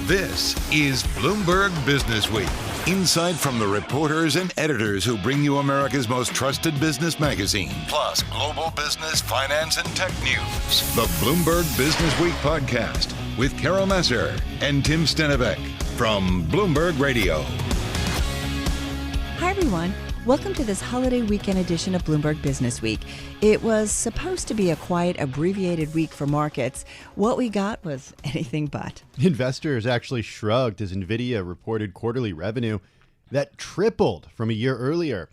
This is Bloomberg Businessweek. Insight from the reporters and editors who bring you America's most trusted business magazine, plus global business, finance, and tech news. The Bloomberg Businessweek podcast with Carol Massar and Tim Stenovec from Bloomberg Radio. Hi, everyone. Welcome to this holiday weekend edition of Bloomberg Businessweek. It was supposed to be a quiet, abbreviated week for markets. What we got was anything but. Investors actually shrugged as NVIDIA reported quarterly revenue that tripled from a year earlier.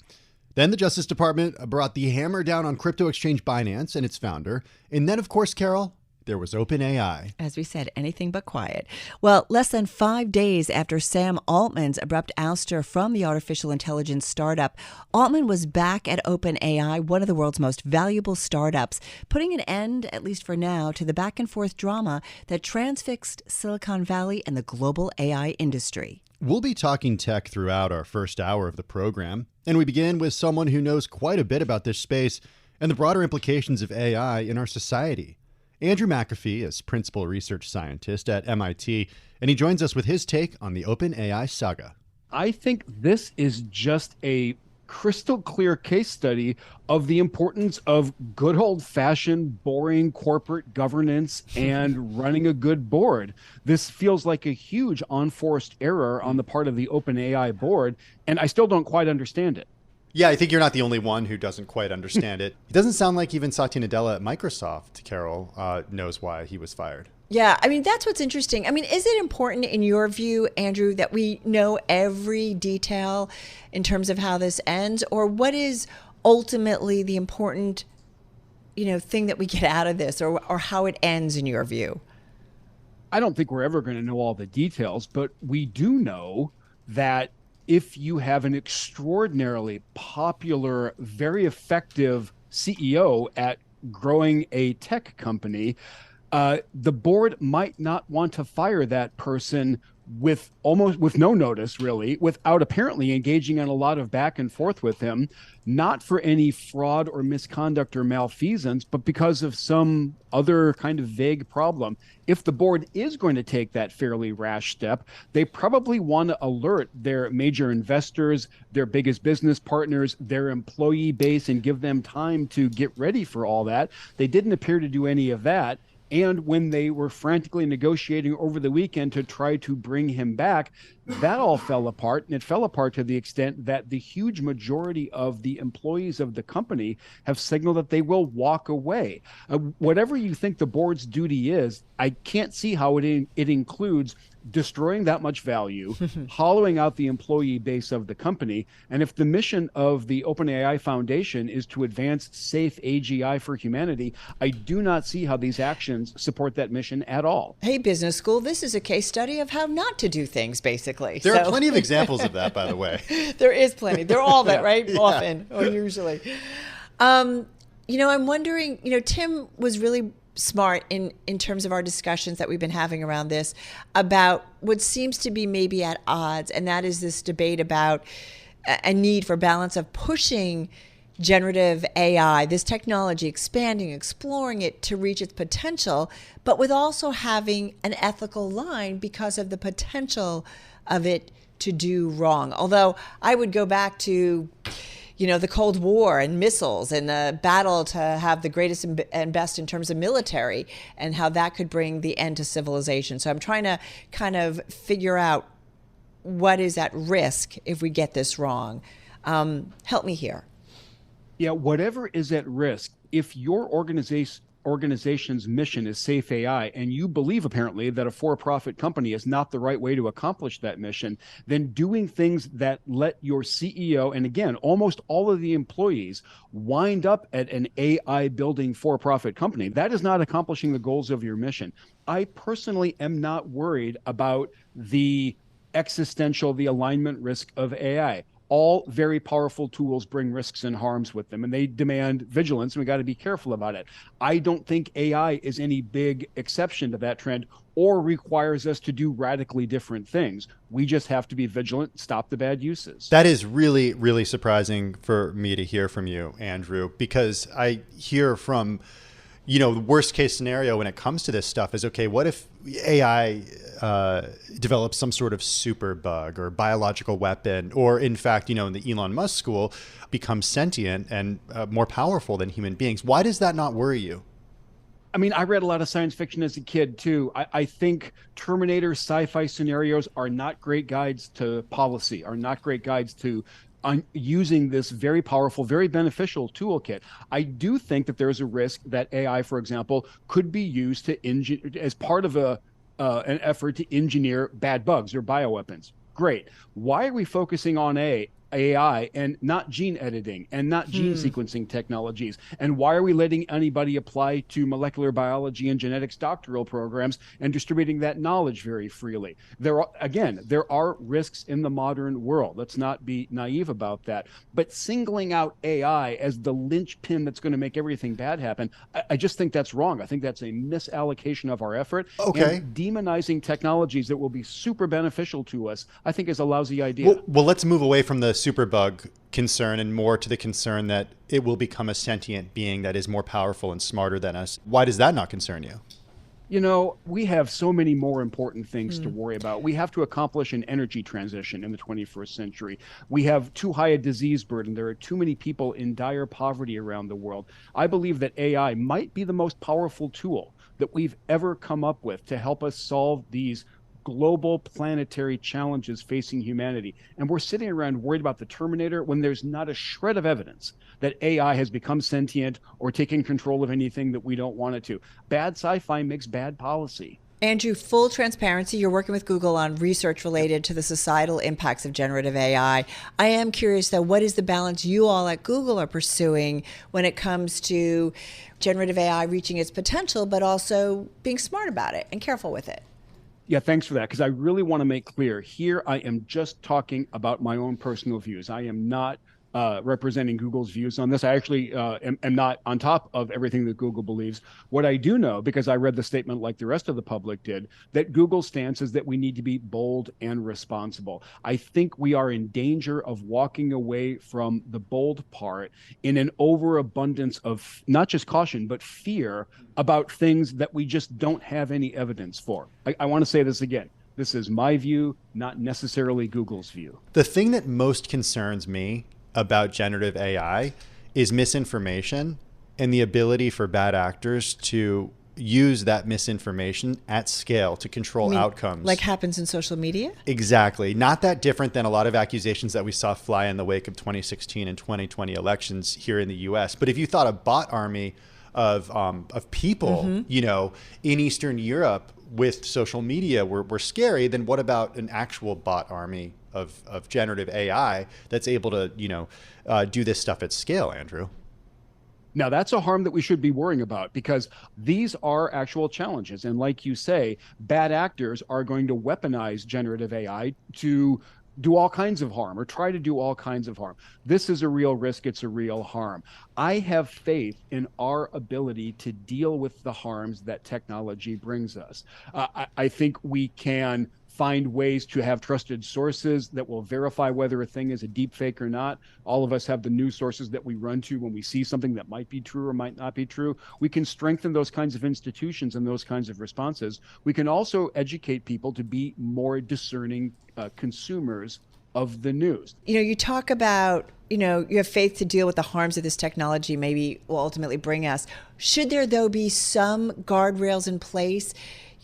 Then the Justice Department brought the hammer down on crypto exchange Binance and its founder. And then, of course, Carol, there was OpenAI. As we said, anything but quiet. Well, less than 5 days after Sam Altman's abrupt ouster from the artificial intelligence startup, Altman was back at OpenAI, one of the world's most valuable startups, putting an end, at least for now, to the back and forth drama that transfixed Silicon Valley and the global AI industry. We'll be talking tech throughout our first hour of the program, and we begin with someone who knows quite a bit about this space and the broader implications of AI in our society. Andrew McAfee is principal research scientist at MIT, and he joins us with his take on the OpenAI saga. I think this is just a crystal clear case study of the importance of good old-fashioned, boring corporate governance and running a good board. This feels like a huge unforced error on the part of the OpenAI board, and I still don't quite understand it. Yeah, I think you're not the only one who doesn't quite understand it. It doesn't sound like even Satya Nadella at Microsoft, Carol, knows why he was fired. Yeah, I mean, that's what's interesting. I mean, is it important in your view, Andrew, that we know every detail in terms of how this ends? Or what is ultimately the important, thing that we get out of this, or how it ends in your view? I don't think we're ever going to know all the details, but we do know that if you have an extraordinarily popular, very effective CEO at growing a tech company, the board might not want to fire that person with no notice, really, without apparently engaging in a lot of back and forth with him, not for any fraud or misconduct or malfeasance, but because of some other kind of vague problem. If the board is going to take that fairly rash step, they probably want to alert their major investors, their biggest business partners, their employee base, and give them time to get ready for all that. They didn't appear to do any of that. And when they were frantically negotiating over the weekend to try to bring him back, that all fell apart. And it fell apart to the extent that the huge majority of the employees of the company have signaled that they will walk away. Whatever you think the board's duty is, I can't see how it includes destroying that much value, hollowing out the employee base of the company. And if the mission of the OpenAI Foundation is to advance safe AGI for humanity, I do not see how these actions support that mission at all. Hey, business school, this is a case study of how not to do things, basically. There are plenty of examples of that, by the way. There is plenty. They're all that, right? Yeah. Often, or usually. I'm wondering, Tim was really smart in terms of our discussions that we've been having around this about what seems to be maybe at odds, and that is this debate about a need for balance of pushing generative AI, this technology, expanding, exploring it to reach its potential, but with also having an ethical line because of the potential of it to do wrong. Although I would go back to the Cold War and missiles and the battle to have the greatest and best in terms of military and how that could bring the end to civilization. So I'm trying to kind of figure out what is at risk if we get this wrong. Help me here. Yeah, whatever is at risk, if your organization's mission is safe AI, and you believe apparently that a for-profit company is not the right way to accomplish that mission, then doing things that let your CEO, and again, almost all of the employees, wind up at an AI building for-profit company, that is not accomplishing the goals of your mission. I personally am not worried about the alignment risk of AI. All very powerful tools bring risks and harms with them, and they demand vigilance, and we got to be careful about it. I don't think AI is any big exception to that trend or requires us to do radically different things. We just have to be vigilant, stop the bad uses. That is really, really surprising for me to hear from you, Andrew, because I hear from, the worst case scenario when it comes to this stuff is, okay, what if AI develops some sort of super bug or biological weapon, or in fact, in the Elon Musk school, becomes sentient and more powerful than human beings. Why does that not worry you? I mean, I read a lot of science fiction as a kid, too. I think Terminator sci-fi scenarios are not great guides to policy, are not great guides to using this very powerful, very beneficial toolkit. I do think that there's a risk that AI, for example, could be used to as part of an effort to engineer bad bugs or bioweapons. Great. Why are we focusing on AI and not gene editing and not gene sequencing technologies? And why are we letting anybody apply to molecular biology and genetics doctoral programs and distributing that knowledge very freely? There are risks in the modern world. Let's not be naive about that. But singling out AI as the linchpin that's going to make everything bad happen, I just think that's wrong. I think that's a misallocation of our effort. Okay. And demonizing technologies that will be super beneficial to us, I think, is a lousy idea. Well, let's move away from the superbug concern and more to the concern that it will become a sentient being that is more powerful and smarter than us. Why does that not concern you? We have so many more important things to worry about. We have to accomplish an energy transition in the 21st century. We have too high a disease burden. There are too many people in dire poverty around the world. I believe that AI might be the most powerful tool that we've ever come up with to help us solve these global planetary challenges facing humanity. And we're sitting around worried about the Terminator when there's not a shred of evidence that AI has become sentient or taking control of anything that we don't want it to. Bad sci-fi makes bad policy. Andrew, full transparency, you're working with Google on research related to the societal impacts of generative AI. I am curious, though, what is the balance you all at Google are pursuing when it comes to generative AI reaching its potential, but also being smart about it and careful with it? Yeah, thanks for that, because I really want to make clear here, I am just talking about my own personal views. I am not representing Google's views on this. I actually am not on top of everything that Google believes. What I do know, because I read the statement like the rest of the public did, that Google's stance is that we need to be bold and responsible. I think we are in danger of walking away from the bold part in an overabundance of not just caution, but fear about things that we just don't have any evidence for. I want to say this again. This is my view, not necessarily Google's view. The thing that most concerns me about generative AI is misinformation and the ability for bad actors to use that misinformation at scale to control outcomes. Like happens in social media? Exactly. Not that different than a lot of accusations that we saw fly in the wake of 2016 and 2020 elections here in the US. But if you thought a bot army of people, in Eastern Europe with social media were scary, then what about an actual bot army of generative AI that's able to, do this stuff at scale, Andrew? Now, that's a harm that we should be worrying about, because these are actual challenges. And like you say, bad actors are going to weaponize generative AI to do all kinds of harm or try to do all kinds of harm. This is a real risk. It's a real harm. I have faith in our ability to deal with the harms that technology brings us. I think we can find ways to have trusted sources that will verify whether a thing is a deep fake or not. All of us have the news sources that we run to when we see something that might be true or might not be true. We can strengthen those kinds of institutions and those kinds of responses. We can also educate people to be more discerning consumers of the news. You talk about, you have faith to deal with the harms of this technology maybe will ultimately bring us. Should there, though, be some guardrails in place?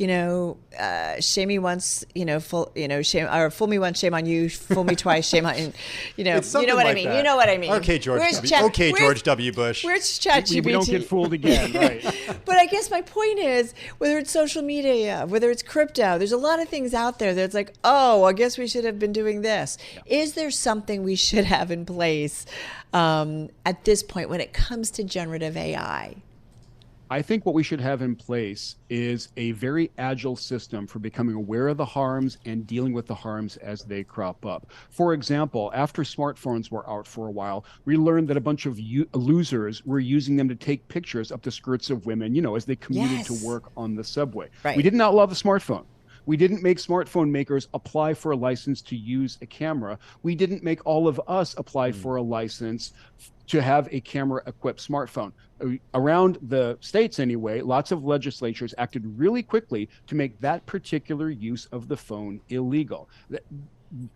Shame me once, shame, or fool me once, shame on you. Fool me twice, shame on, you know what I mean. That. You know what I mean. Okay, George W. Bush. Where's ChatGPT? We don't get fooled again, right? But I guess my point is, whether it's social media, whether it's crypto, there's a lot of things out there that's like, oh, I guess we should have been doing this. Yeah. Is there something we should have in place at this point when it comes to generative AI? I think what we should have in place is a very agile system for becoming aware of the harms and dealing with the harms as they crop up. For example, after smartphones were out for a while, we learned that a bunch of losers were using them to take pictures up the skirts of women, as they commuted to work on the subway. Right. We didn't outlaw the smartphone, We didn't make smartphone makers apply for a license to use a camera. We didn't make all of us apply for a license to have a camera-equipped smartphone. Around the states anyway, lots of legislatures acted really quickly to make that particular use of the phone illegal.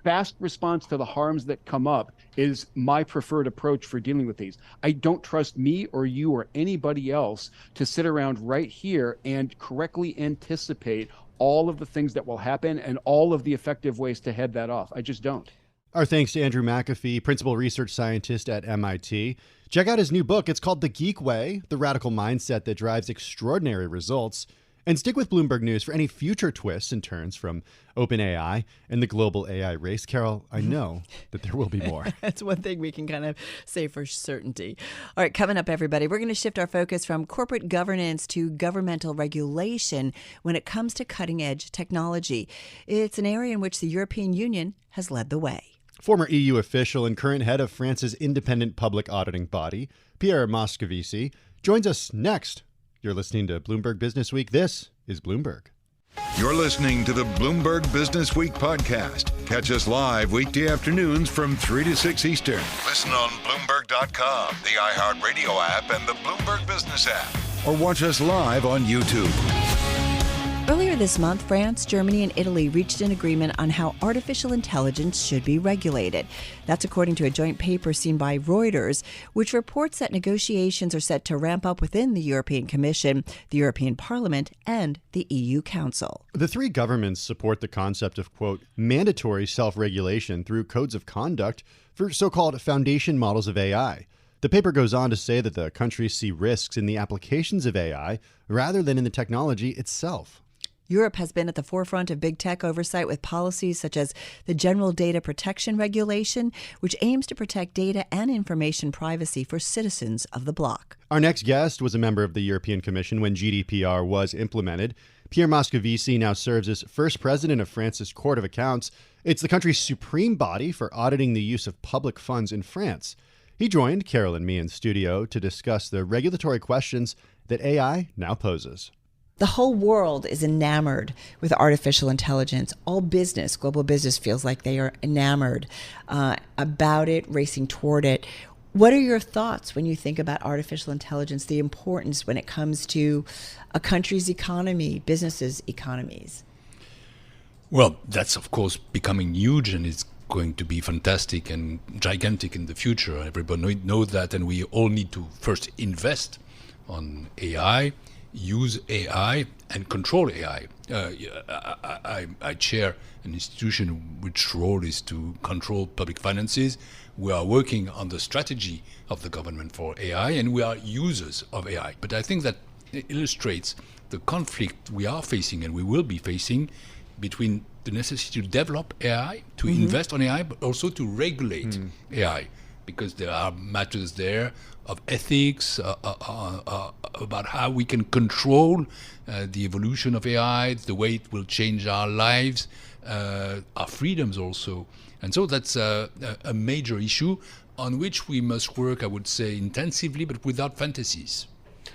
Fast response to the harms that come up is my preferred approach for dealing with these. I don't trust me or you or anybody else to sit around right here and correctly anticipate all of the things that will happen and all of the effective ways to head that off. I just don't. Our thanks to Andrew McAfee, principal research scientist at MIT. Check out his new book. It's called The Geek Way, the radical mindset that drives extraordinary results. And stick with Bloomberg News for any future twists and turns from OpenAI and the global AI race. Carol, I know that there will be more. That's one thing we can kind of say for certainty. All right, coming up, everybody, we're going to shift our focus from corporate governance to governmental regulation when it comes to cutting-edge technology. It's an area in which the European Union has led the way. Former EU official and current head of France's independent public auditing body, Pierre Moscovici, joins us next. You're listening to Bloomberg Businessweek. This is Bloomberg. You're listening to the Bloomberg Businessweek podcast. Catch us live weekday afternoons from 3 to 6 Eastern. Listen on Bloomberg.com, the iHeartRadio app, and the Bloomberg Business App. Or watch us live on YouTube. Earlier this month, France, Germany, and Italy reached an agreement on how artificial intelligence should be regulated. That's according to a joint paper seen by Reuters, which reports that negotiations are set to ramp up within the European Commission, the European Parliament, and the EU Council. The three governments support the concept of, quote, mandatory self-regulation through codes of conduct for so-called foundation models of AI. The paper goes on to say that the countries see risks in the applications of AI rather than in the technology itself. Europe has been at the forefront of big tech oversight with policies such as the General Data Protection Regulation, which aims to protect data and information privacy for citizens of the bloc. Our next guest was a member of the European Commission when GDPR was implemented. Pierre Moscovici now serves as first president of France's Court of Accounts. It's the country's supreme body for auditing the use of public funds in France. He joined Carol and me in studio to discuss the regulatory questions that AI now poses. The whole world is enamored with artificial intelligence. All business, global business, feels like they are enamored about it, racing toward it. What are your thoughts when you think about artificial intelligence, the importance when it comes to a country's economy, businesses' economies? Well, that's, of course, becoming huge, and it's going to be fantastic and gigantic in the future. Everybody knows that, and we all need to first invest on AI, use AI, and control AI. I chair an institution which role is to control public finances. We are working on the strategy of the government for AI, and we are users of AI. But I think that it illustrates the conflict we are facing and we will be facing between the necessity to develop AI, to invest on AI, but also to regulate AI, because there are matters there of ethics, about how we can control the evolution of AI, the way it will change our lives, our freedoms also. And so that's a major issue on which we must work, I would say, intensively, but without fantasies.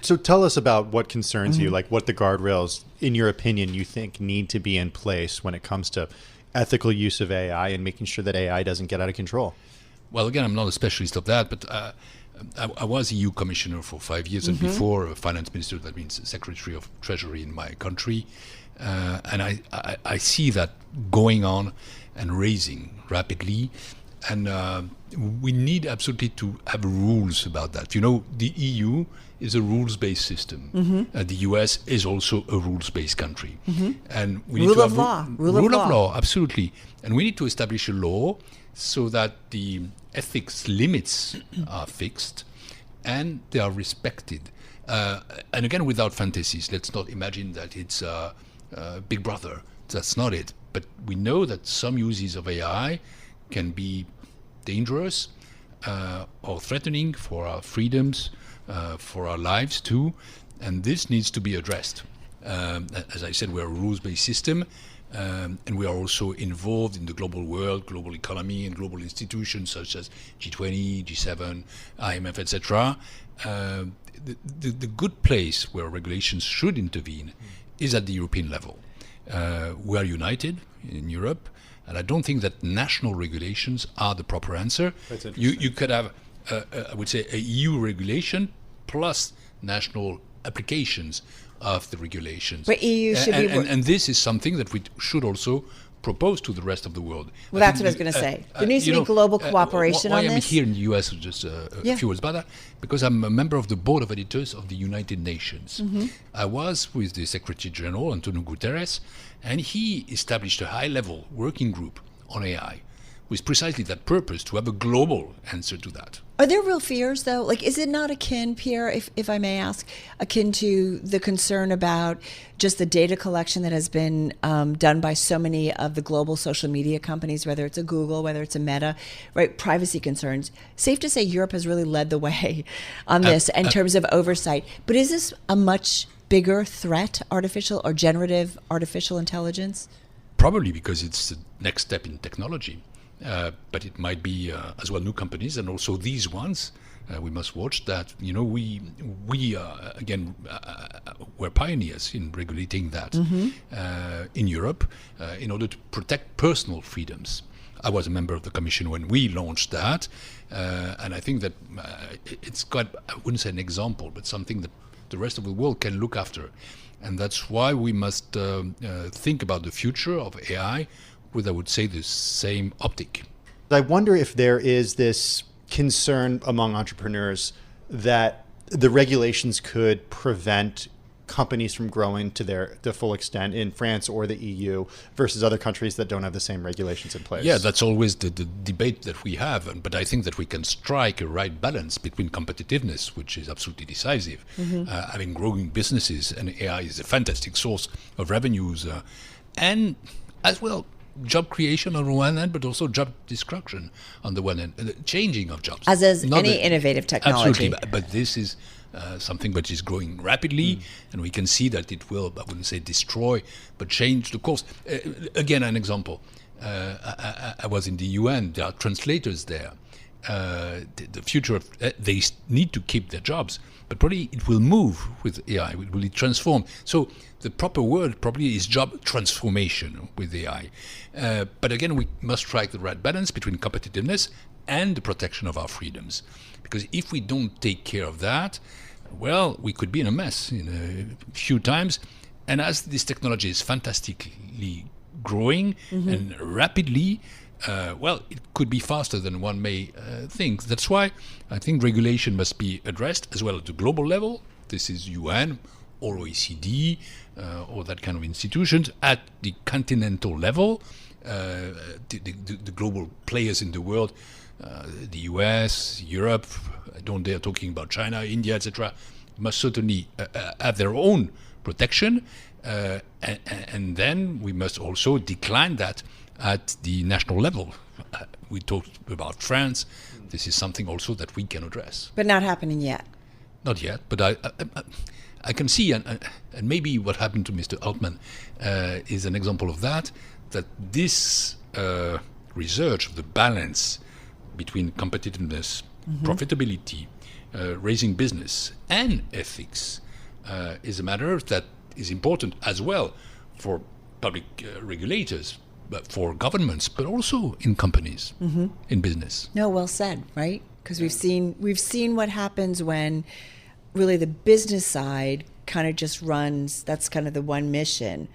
So tell us about what concerns you, like what the guardrails, in your opinion, you think need to be in place when it comes to ethical use of AI and making sure that AI doesn't get out of control. Well, again, I'm not a specialist of that, but I was EU commissioner for 5 years, and before a finance minister, that means Secretary of Treasury in my country. And I see that going on and raising rapidly. And we need absolutely to have rules about that. You know, the EU is a rules-based system. The US is also a rules-based country. And we need Rule to of have law. Rule of law, absolutely. And we need to establish a law so that the ethics limits are fixed and they are respected. And again, without fantasies. Let's not imagine that it's Big Brother. That's not it. But we know that some uses of AI can be dangerous or threatening for our freedoms, for our lives too, and this needs to be addressed. As I said, we're a rules-based system, and we are also involved in the global world, global economy, and global institutions such as G20, G7, IMF, etc. The good place where regulations should intervene is at the European level. We are united in Europe, and I don't think that national regulations are the proper answer. That's interesting. You could have, I would say, a EU regulation plus national applications of the regulations. But EU should be... And this is something that we should also propose to the rest of the world. Well, that's what I was going to say. There needs to be global cooperation on this. Why I'm here in the US, just a few words about that, because I'm a member of the board of editors of the United Nations. I was with the Secretary General, Antonio Guterres, and he established a high-level working group on AI with precisely that purpose, to have a global answer to that. Are there real fears, though? Like, is it not akin, Pierre, if I may ask, akin to the concern about just the data collection that has been done by so many of the global social media companies, whether it's a Google, whether it's a Meta, right? Privacy concerns. Safe to say Europe has really led the way on this in terms of oversight. But is this a much bigger threat, artificial or generative artificial intelligence? Probably because it's the next step in technology. But it might be as well new companies, and also these ones. We must watch that. You know, we again were pioneers in regulating that in Europe in order to protect personal freedoms. I was a member of the Commission when we launched that, and I think that it's got, I wouldn't say an example, but something that the rest of the world can look after, and that's why we must think about the future of AI with, I would say, the same optic. I wonder if there is this concern among entrepreneurs that the regulations could prevent companies from growing to their full extent in France or the EU versus other countries that don't have the same regulations in place. Yeah, that's always the debate that we have. But I think that we can strike a right balance between competitiveness, which is absolutely decisive, having growing businesses, and AI is a fantastic source of revenues, and as well, job creation on the one hand, but also job destruction on the one hand, changing of jobs. As is any innovative technology. Absolutely, but this is something which is growing rapidly, and we can see that it will, I wouldn't say destroy, but change the course. Again, an example. I was in the UN, there are translators there. The future of, they need to keep their jobs, but probably it will move with AI, it will transform. So the proper word probably is job transformation with AI. But again, we must strike the right balance between competitiveness and the protection of our freedoms. Because if we don't take care of that, well, we could be in a mess in a few times. And as this technology is fantastically growing and rapidly, well, it could be faster than one may think. That's why I think regulation must be addressed as well at the global level. This is UN or OECD or that kind of institutions. At the continental level, the global players in the world, the US, Europe, I don't dare talking about China, India, etc., must certainly have their own protection. And then we must also decline that at the national level. We talked about France. This is something also that we can address. But not happening yet. Not yet, but I can see, and maybe what happened to Mr. Altman is an example of that this research of the balance between competitiveness, profitability, raising business, and ethics is a matter that is important as well for public regulators, but for governments, but also in companies, in business. No, well said, right? Because we've seen what happens when really the business side kind of just runs, that's kind of the one mission.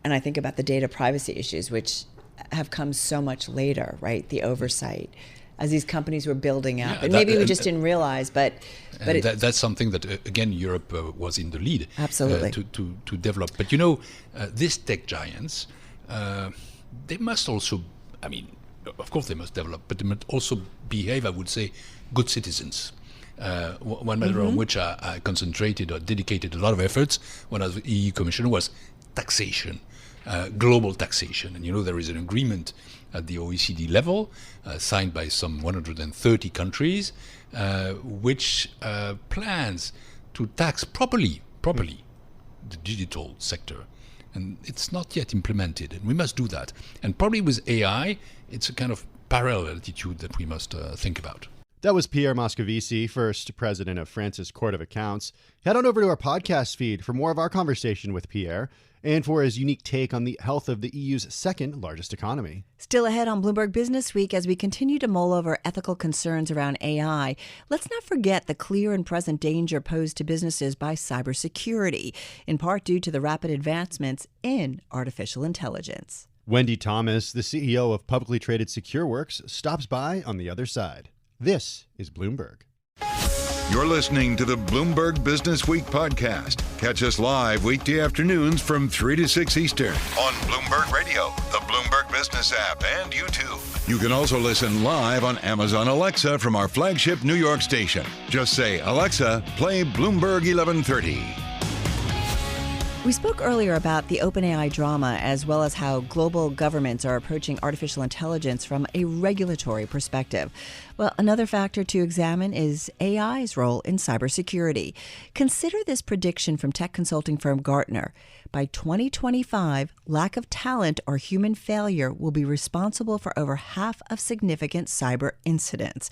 And I think about the data privacy issues, which have come so much later, right? The oversight as these companies were building up. And maybe we just didn't realize, but that's something that, again, Europe was in the lead. Absolutely. To develop. But, you know, these tech giants, they must also, I mean, of course they must develop, but they must also behave, I would say, good citizens. One matter on which I concentrated or dedicated a lot of efforts when I was EU Commissioner was taxation, global taxation. And you know, there is an agreement at the OECD level signed by some 130 countries which plans to tax properly the digital sector. And it's not yet implemented, and we must do that. And probably with AI, it's a kind of parallel attitude that we must think about. That was Pierre Moscovici, first president of France's Court of Accounts. Head on over to our podcast feed for more of our conversation with Pierre and for his unique take on the health of the EU's second largest economy. Still ahead on Bloomberg Businessweek as we continue to mull over ethical concerns around AI. Let's not forget the clear and present danger posed to businesses by cybersecurity, in part due to the rapid advancements in artificial intelligence. Wendy Thomas, the CEO of publicly traded SecureWorks, stops by on the other side. This is Bloomberg. You're listening to the Bloomberg Business Week podcast. Catch us live weekday afternoons from 3 to 6 Eastern on Bloomberg Radio, the Bloomberg Business App, and YouTube. You can also listen live on Amazon Alexa from our flagship New York station. Just say, Alexa, play Bloomberg 1130. We spoke earlier about the OpenAI drama as well as how global governments are approaching artificial intelligence from a regulatory perspective. Well, another factor to examine is AI's role in cybersecurity. Consider this prediction from tech consulting firm Gartner. By 2025, lack of talent or human failure will be responsible for over half of significant cyber incidents.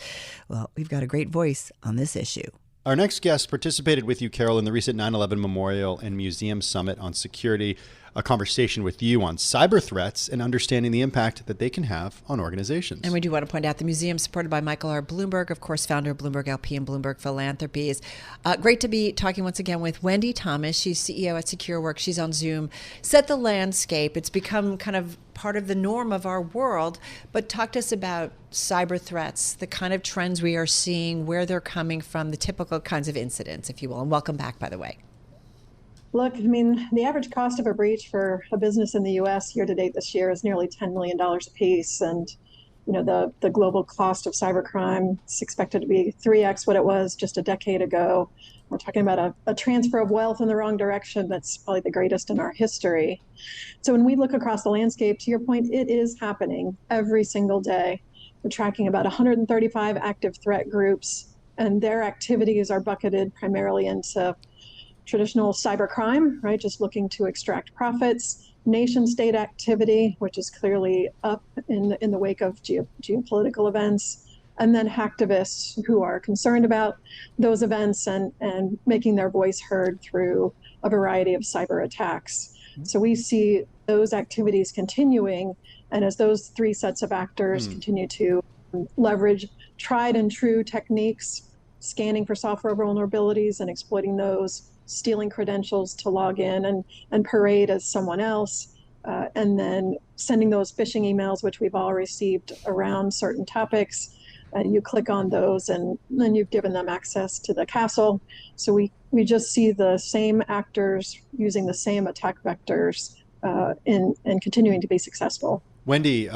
Well, we've got a great voice on this issue. Our next guest participated with you, Carol, in the recent 9/11 Memorial and Museum Summit on Security, a conversation with you on cyber threats and understanding the impact that they can have on organizations. And we do want to point out the museum supported by Michael R. Bloomberg, of course, founder of Bloomberg LP and Bloomberg Philanthropies. Great to be talking once again with Wendy Thomas. She's CEO at SecureWorks. She's on Zoom. Set the landscape. It's become kind of part of the norm of our world, but talk to us about cyber threats, the kind of trends we are seeing, where they're coming from, the typical kinds of incidents, if you will. And welcome back, by the way. Look, I mean, the average cost of a breach for a business in the U.S. year to date this year is nearly $10 million apiece. And, you know, the global cost of cybercrime is expected to be 3x what it was just a decade ago. We're talking about a transfer of wealth in the wrong direction that's probably the greatest in our history. So when we look across the landscape, to your point, it is happening every single day. We're tracking about 135 active threat groups, and their activities are bucketed primarily into traditional cybercrime, right? Just looking to extract profits, nation state activity, which is clearly up in the wake of geopolitical events, and then hacktivists who are concerned about those events and making their voice heard through a variety of cyber attacks. So we see those activities continuing, and as those three sets of actors continue to leverage tried and true techniques, scanning for software vulnerabilities and exploiting those, stealing credentials to log in and parade as someone else, and then sending those phishing emails, which we've all received around certain topics. You click on those and then you've given them access to the castle. So we just see the same actors using the same attack vectors and continuing to be successful. Wendy,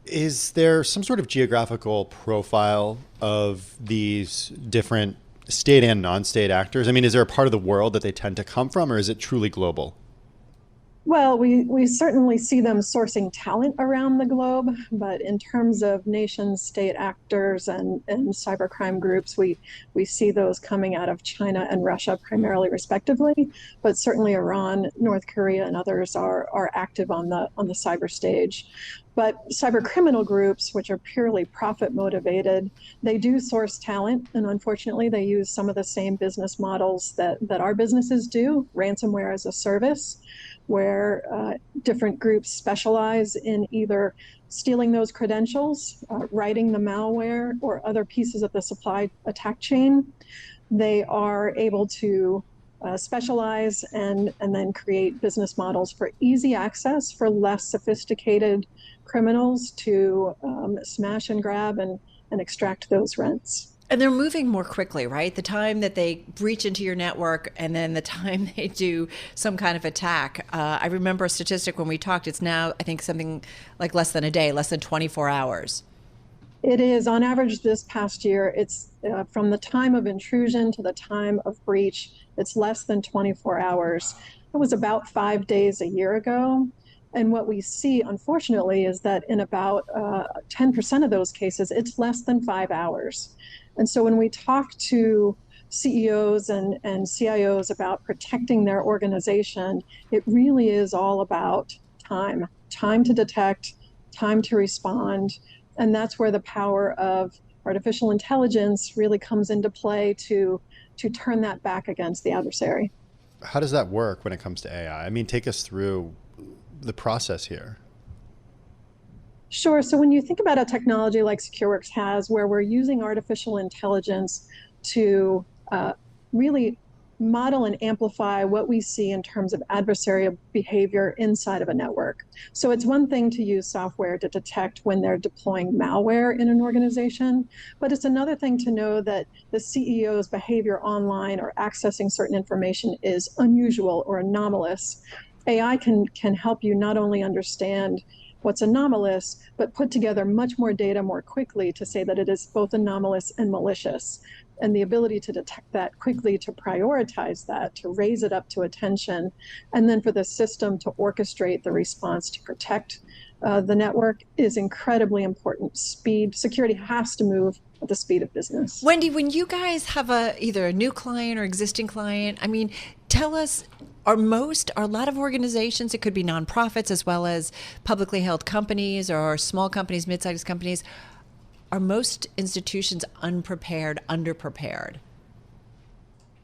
is there some sort of geographical profile of these different state and non-state actors? I mean, is there a part of the world that they tend to come from, or is it truly global? Well, we certainly see them sourcing talent around the globe, but in terms of nation state actors and cybercrime groups, we see those coming out of China and Russia primarily, respectively, but certainly Iran, North Korea, and others are active on the cyber stage. But cyber criminal groups, which are purely profit motivated, they do source talent, and unfortunately they use some of the same business models that our businesses do, ransomware as a service, where different groups specialize in either stealing those credentials, writing the malware, or other pieces of the supply attack chain. They are able to specialize and then create business models for easy access for less sophisticated criminals to smash and grab and extract those rents. And they're moving more quickly, right? The time that they breach into your network and then the time they do some kind of attack. I remember a statistic when we talked, it's now, I think, something like less than a day, less than 24 hours. It is. On average this past year, it's from the time of intrusion to the time of breach, it's less than 24 hours. It was about 5 days a year ago. And what we see, unfortunately, is that in about 10% of those cases, it's less than 5 hours. And so when we talk to CEOs and CIOs about protecting their organization, it really is all about time to detect, time to respond. And that's where the power of artificial intelligence really comes into play to turn that back against the adversary. How does that work when it comes to AI? I mean, take us through the process here. Sure. So when you think about a technology like SecureWorks has, where we're using artificial intelligence to really model and amplify what we see in terms of adversarial behavior inside of a network. So it's one thing to use software to detect when they're deploying malware in an organization, but it's another thing to know that the CEO's behavior online or accessing certain information is unusual or anomalous. AI can help you not only understand what's anomalous, but put together much more data more quickly to say that it is both anomalous and malicious. And the ability to detect that quickly, to prioritize that, to raise it up to attention, and then for the system to orchestrate the response to protect the network is incredibly important. Security has to move at the speed of business. Wendy, when you guys have either a new client or existing client, I mean, tell us, are a lot of organizations, it could be nonprofits as well as publicly held companies or small companies, mid-sized companies, are most institutions unprepared, underprepared?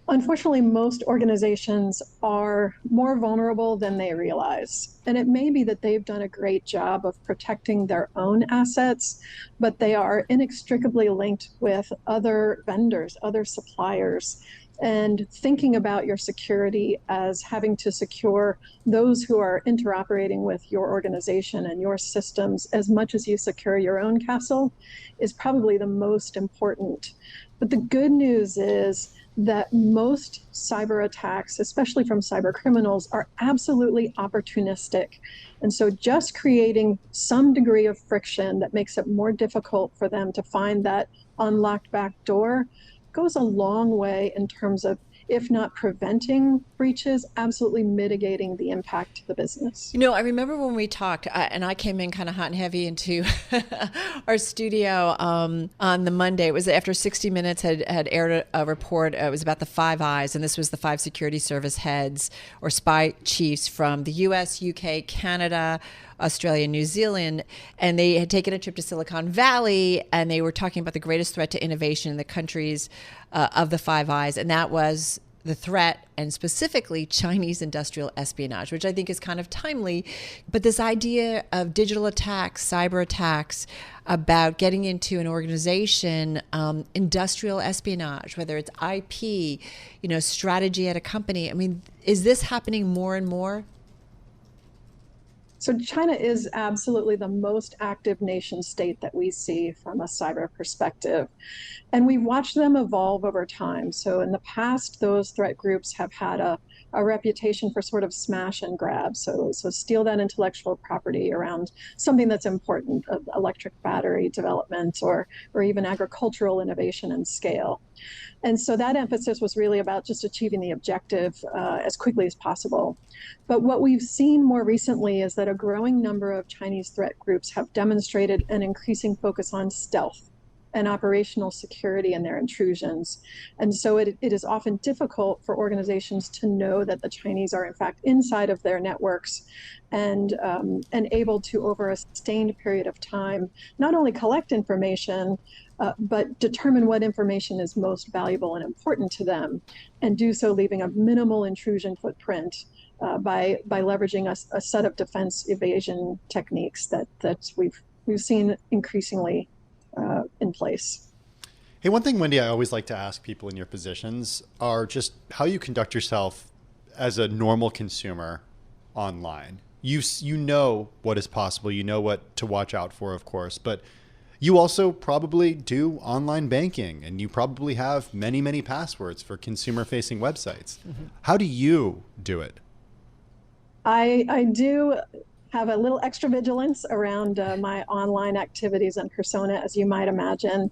Unfortunately, most organizations are more vulnerable than they realize. And it may be that they've done a great job of protecting their own assets, but they are inextricably linked with other vendors, other suppliers. And thinking about your security as having to secure those who are interoperating with your organization and your systems as much as you secure your own castle is probably the most important. But the good news is that most cyber attacks, especially from cyber criminals, are absolutely opportunistic. And so just creating some degree of friction that makes it more difficult for them to find that unlocked back door goes a long way in terms of, if not preventing breaches, absolutely mitigating the impact to the business. You know, I remember when we talked, and I came in kind of hot and heavy into our studio on the Monday. It was after 60 Minutes had aired a report. It was about the Five Eyes, and this was the 5 security service heads or spy chiefs from the US, UK, Canada, Australia, New Zealand, and they had taken a trip to Silicon Valley, and they were talking about the greatest threat to innovation in the countries of the Five Eyes, and that was the threat, and specifically Chinese industrial espionage, which I think is kind of timely. But this idea of digital attacks, cyber attacks, about getting into an organization, industrial espionage, whether it's IP, strategy at a company. I mean, is this happening more and more? So China is absolutely the most active nation state that we see from a cyber perspective. And we've watched them evolve over time. So in the past, those threat groups have had a reputation for sort of smash and grab. So steal that intellectual property around something that's important, electric battery development or even agricultural innovation and scale. And so that emphasis was really about just achieving the objective as quickly as possible. But what we've seen more recently is that a growing number of Chinese threat groups have demonstrated an increasing focus on stealth and operational security in their intrusions. And so it is often difficult for organizations to know that the Chinese are in fact inside of their networks and able to, over a sustained period of time, not only collect information, but determine what information is most valuable and important to them, and do so leaving a minimal intrusion footprint by leveraging a set of defense evasion techniques that we've seen increasingly in place. Hey, one thing, Wendy, I always like to ask people in your positions are just how you conduct yourself as a normal consumer online. You know what is possible, you know what to watch out for, of course, but you also probably do online banking, and you probably have many, many passwords for consumer-facing websites. Mm-hmm. How do you do it? I do have a little extra vigilance around my online activities and persona, as you might imagine.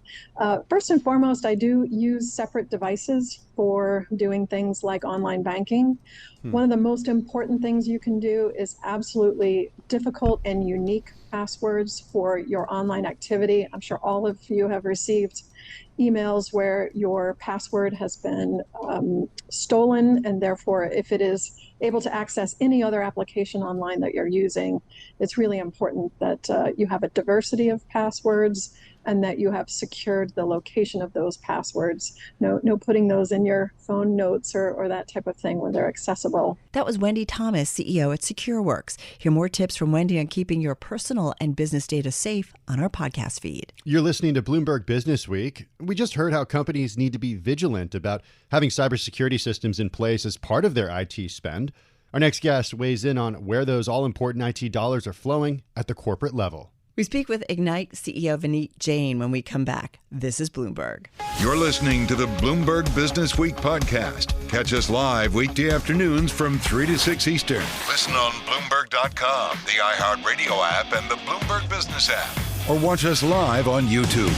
First and foremost, I do use separate devices for doing things like online banking. One of the most important things you can do is absolutely difficult and unique passwords for your online activity. I'm sure all of you have received emails where your password has been stolen, and therefore if it is able to access any other application online that you're using, it's really important that you have a diversity of passwords and that you have secured the location of those passwords. No putting those in your phone notes or that type of thing when they're accessible. That was Wendy Thomas, CEO at SecureWorks. Hear more tips from Wendy on keeping your personal and business data safe on our podcast feed. You're listening to Bloomberg Businessweek. We just heard how companies need to be vigilant about having cybersecurity systems in place as part of their IT spend. Our next guest weighs in on where those all-important IT dollars are flowing at the corporate level. We speak with Ignite CEO Vineet Jain when we come back. This is Bloomberg. You're listening to the Bloomberg Businessweek podcast. Catch us live weekday afternoons from 3 to 6 Eastern. Listen on Bloomberg.com, the iHeartRadio app, and the Bloomberg Business App. Or watch us live on YouTube.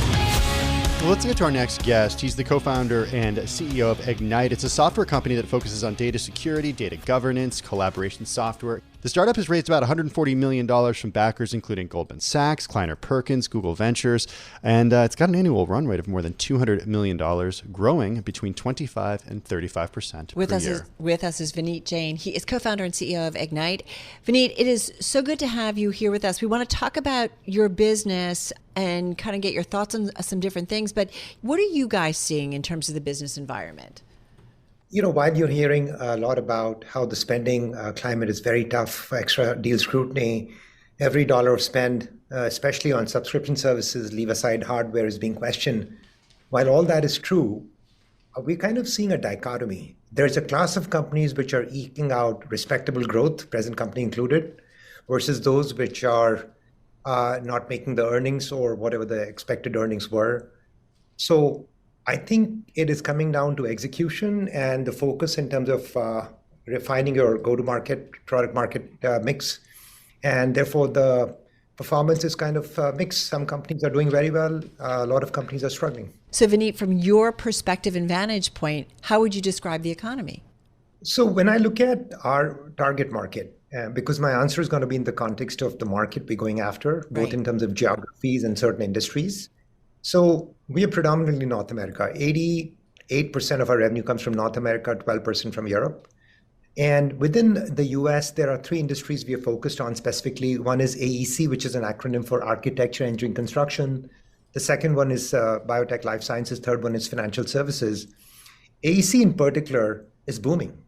Well, let's get to our next guest. He's the co-founder and CEO of Ignite. It's a software company that focuses on data security, data governance, collaboration software. The startup has raised about $140 million from backers, including Goldman Sachs, Kleiner Perkins, Google Ventures, and it's got an annual run rate of more than $200 million, growing between 25 and 35% per year. With us is Vineet Jain. He is co-founder and CEO of Ignite. Vineet, it is so good to have you here with us. We want to talk about your business and kind of get your thoughts on some different things, but what are you guys seeing in terms of the business environment? While you're hearing a lot about how the spending climate is very tough, extra deal scrutiny, every dollar of spend, especially on subscription services, leave aside hardware, is being questioned. While all that is true, we're kind of seeing a dichotomy. There's a class of companies which are eking out respectable growth, present company included, versus those which are not making the earnings or whatever the expected earnings were. So I think it is coming down to execution and the focus in terms of refining your go-to-market, product market mix. And therefore, the performance is kind of mixed. Some companies are doing very well. A lot of companies are struggling. So Vineet, from your perspective and vantage point, how would you describe the economy? So when I look at our target market, because my answer is going to be in the context of the market we're going after, both in terms of geographies and certain industries. So we are predominantly North America. 88% of our revenue comes from North America, 12% from Europe. And within the US, there are three industries we are focused on specifically. One is AEC, which is an acronym for Architecture, Engineering, Construction. The second one is Biotech, Life Sciences. Third one is Financial Services. AEC in particular is booming.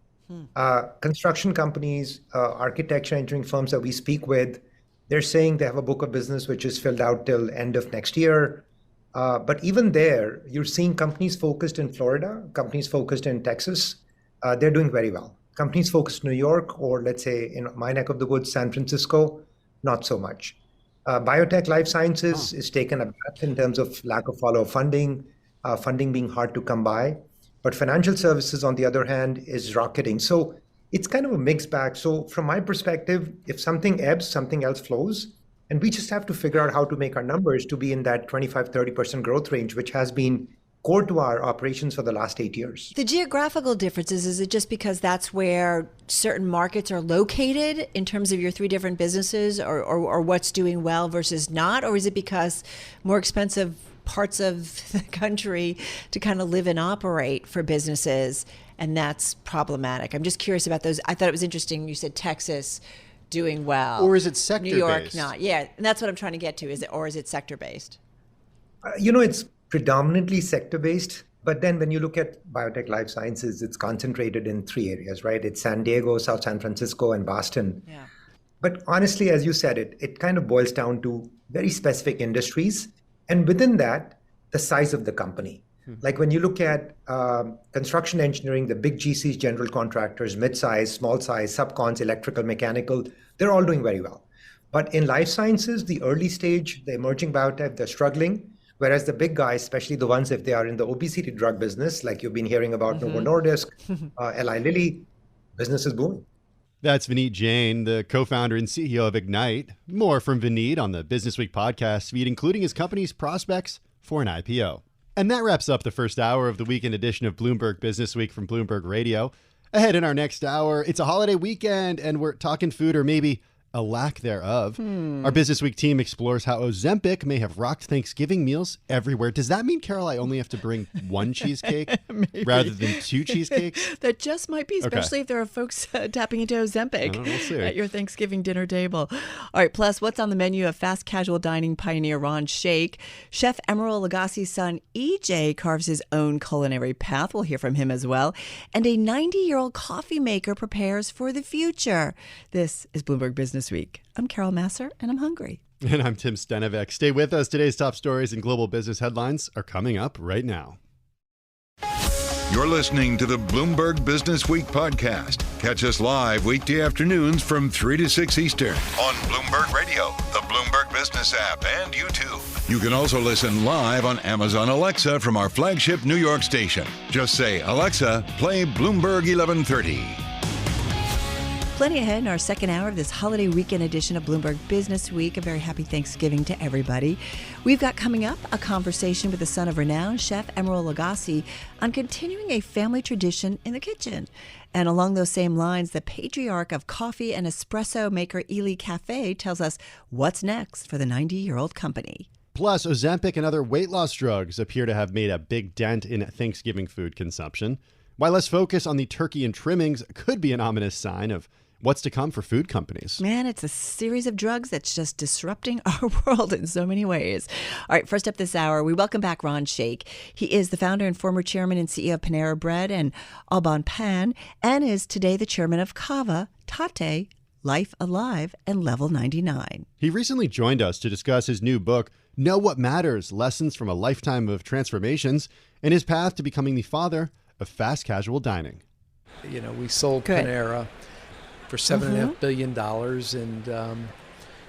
Construction companies, architecture, engineering firms that we speak with, they're saying they have a book of business which is filled out till end of next year. But even there, you're seeing companies focused in Florida, companies focused in Texas, they're doing very well. Companies focused in New York, or let's say in my neck of the woods, San Francisco, not so much. Biotech, life sciences is taken a bath in terms of lack of follow funding, funding being hard to come by. But financial services, on the other hand, is rocketing. So it's kind of a mixed bag. So from my perspective, if something ebbs, something else flows. And we just have to figure out how to make our numbers to be in that 25-30% growth range, which has been core to our operations for the last 8 years. The geographical differences, is it just because that's where certain markets are located in terms of your three different businesses, or what's doing well versus not? Or is it because more expensive parts of the country to kind of live and operate for businesses, and that's problematic? I'm just curious about those. I thought it was interesting you said Texas doing well. Or is it sector-based? New York not. Yeah, and that's what I'm trying to get to. Is it sector-based? It's predominantly sector-based, but then when you look at biotech life sciences, it's concentrated in three areas, right? It's San Diego, South San Francisco, and Boston. Yeah. But honestly, as you said, it kind of boils down to very specific industries. And within that, the size of the company. Like when you look at construction engineering, the big GCs, general contractors, mid-size, small size, subcons, electrical, mechanical, they're all doing very well. But in life sciences, the early stage, the emerging biotech, they're struggling. Whereas the big guys, especially the ones if they are in the obesity drug business, like you've been hearing about Novo Nordisk, Eli Lilly, business is booming. That's Vineet Jain, the co-founder and CEO of Ignite. More from Vineet on the Businessweek podcast feed, including his company's prospects for an IPO. And that wraps up the first hour of the weekend edition of Bloomberg Businessweek from Bloomberg Radio. Ahead in our next hour, it's a holiday weekend, and we're talking food, or maybe a lack thereof. Our Business Week team explores how Ozempic may have rocked Thanksgiving meals everywhere. Does that mean, Carol, I only have to bring one cheesecake rather than 2 cheesecakes? That just might be, especially if there are folks tapping into Ozempic We'll see. at your Thanksgiving dinner table. All right, plus what's on the menu of fast casual dining pioneer Ron Shaich. Chef Emeril Lagasse's son, EJ, carves his own culinary path. We'll hear from him as well. And a 90-year-old coffee maker prepares for the future. This is Bloomberg Business Week. I'm Carol Massar, and I'm hungry. And I'm Tim Stenovec. Stay with us. Today's top stories and global business headlines are coming up right now. You're listening to the Bloomberg Business Week podcast. Catch us live weekday afternoons from 3 to 6 Eastern on Bloomberg Radio, the Bloomberg Business App, and YouTube. You can also listen live on Amazon Alexa from our flagship New York station. Just say, Alexa, play Bloomberg 1130. Plenty ahead in our second hour of this holiday weekend edition of Bloomberg Business Week. A very happy Thanksgiving to everybody. We've got coming up a conversation with the son of renowned chef Emeril Lagasse on continuing a family tradition in the kitchen. And along those same lines, the patriarch of coffee and espresso maker Ely Cafe tells us what's next for the 90-year-old company. Plus, Ozempic and other weight loss drugs appear to have made a big dent in Thanksgiving food consumption. Why less focus on the turkey and trimmings could be an ominous sign of what's to come for food companies. Man, it's a series of drugs that's just disrupting our world in so many ways. All right, first up this hour, we welcome back Ron Shaich. He is the founder and former chairman and CEO of Panera Bread and Au Bon Pain, and is today the chairman of Cava, Tate, Life Alive, and Level 99. He recently joined us to discuss his new book, Know What Matters, Lessons from a Lifetime of Transformations, and his path to becoming the father of fast casual dining. You know, we sold Panera for $7.5 billion and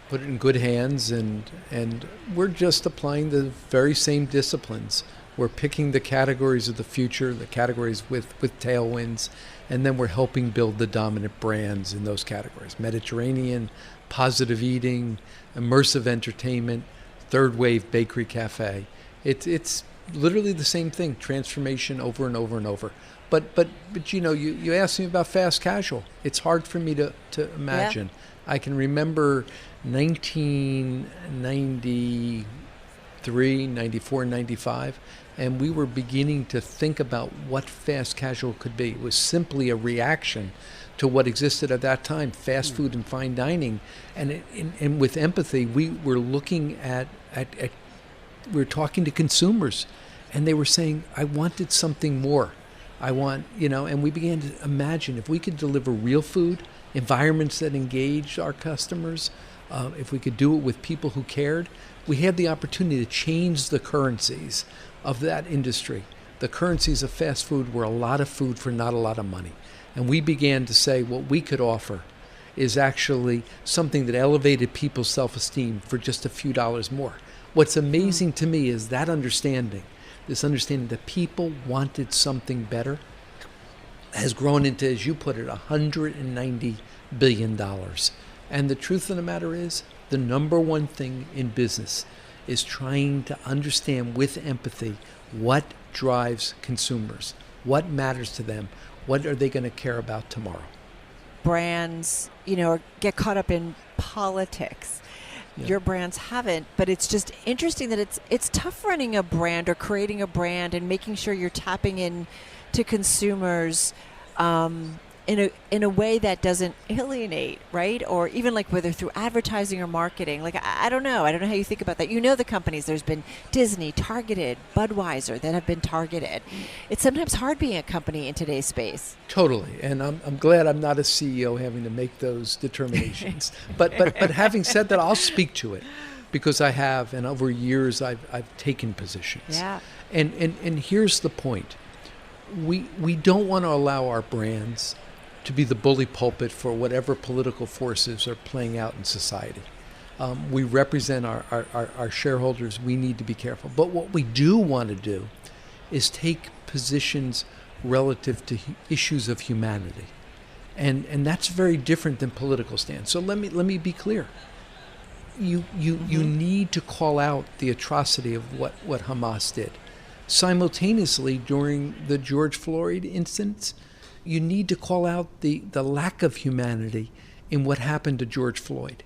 put it in good hands, and we're just applying the very same disciplines. We're picking the categories of the future, the categories with tailwinds, and then we're helping build the dominant brands in those categories. Mediterranean, positive eating, immersive entertainment, third wave bakery cafe. It's literally the same thing, transformation over and over and over. But you know, you asked me about fast casual. It's hard for me to imagine. Yeah. I can remember 1993, 94, 95, and we were beginning to think about what fast casual could be. It was simply a reaction to what existed at that time, fast food and fine dining. And with empathy, we were looking at we were talking to consumers, and they were saying, I wanted something more. I want, you know, and we began to imagine if we could deliver real food, environments that engaged our customers, if we could do it with people who cared, we had the opportunity to change the currencies of that industry. The currencies of fast food were a lot of food for not a lot of money. And we began to say what we could offer is actually something that elevated people's self-esteem for just a few dollars more. What's amazing to me is that understanding. This understanding that people wanted something better has grown into, as you put it, $190 billion. And the truth of the matter is, the number one thing in business is trying to understand with empathy what drives consumers, what matters to them, what are they going to care about tomorrow. Brands, you know, get caught up in politics. Yeah. Your brands haven't, but it's just interesting that it's tough running a brand or creating a brand and making sure you're tapping in to consumers in a way that doesn't alienate, right? Or even like whether through advertising or marketing. Like I don't know how you think about that. You know the companies. There's been Disney targeted, Budweiser that have been targeted. It's sometimes hard being a company in today's space. Totally, and I'm glad I'm not a CEO having to make those determinations. but having said that, I'll speak to it because I have, and over years I've taken positions. Yeah. And here's the point. We don't want to allow our brands to be the bully pulpit for whatever political forces are playing out in society. We represent our shareholders. We need to be careful. But what we do want to do is take positions relative to issues of humanity. And that's very different than political stance. So let me be clear. You need to call out the atrocity of what Hamas did. Simultaneously, during the George Floyd incident, you need to call out the lack of humanity in what happened to George Floyd.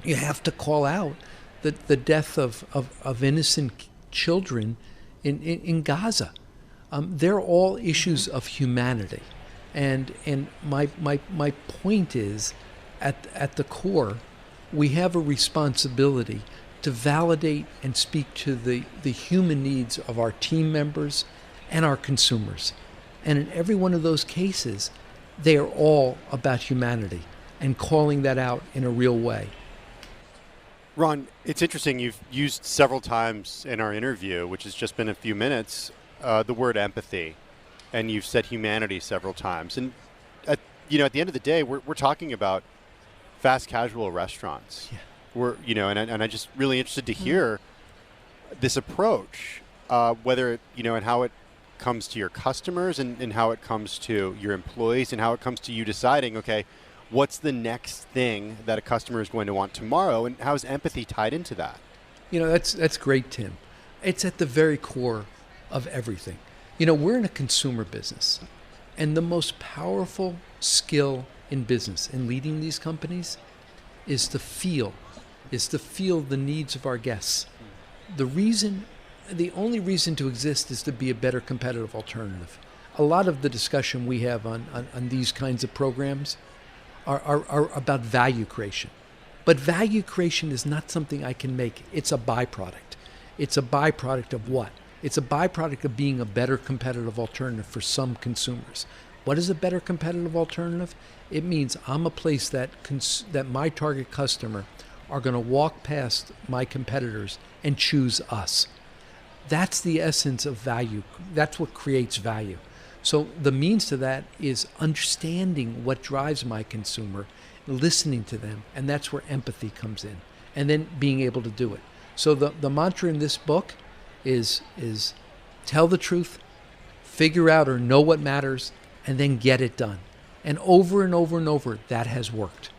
You have to call out the death of innocent children in Gaza. They're all issues of humanity. And my point is, at the core, we have a responsibility to validate and speak to the human needs of our team members and our consumers. And in every one of those cases, they are all about humanity and calling that out in a real way. Ron, it's interesting. You've used several times in our interview, which has just been a few minutes, the word empathy, and you've said humanity several times. And at the end of the day, we're talking about fast casual restaurants. Yeah. And I'm just really interested to hear this approach, whether it, and how it comes to your customers and how it comes to your employees and how it comes to you deciding, okay, what's the next thing that a customer is going to want tomorrow, and how is empathy tied into that? That's great, Tim. It's at the very core of everything. We're in a consumer business, and the most powerful skill in business, in leading these companies, is to feel the needs of our guests. The only reason to exist is to be a better competitive alternative. A lot of the discussion we have on these kinds of programs are about value creation. But value creation is not something I can make. It's a byproduct. It's a byproduct of what? It's a byproduct of being a better competitive alternative for some consumers. What is a better competitive alternative? It means I'm a place that my target customer are going to walk past my competitors and choose us. That's the essence of value. That's what creates value. So the means to that is understanding what drives my consumer, listening to them, and that's where empathy comes in, and then being able to do it. So the mantra in this book is tell the truth, figure out or know what matters, and then get it done. And over and over, that has worked.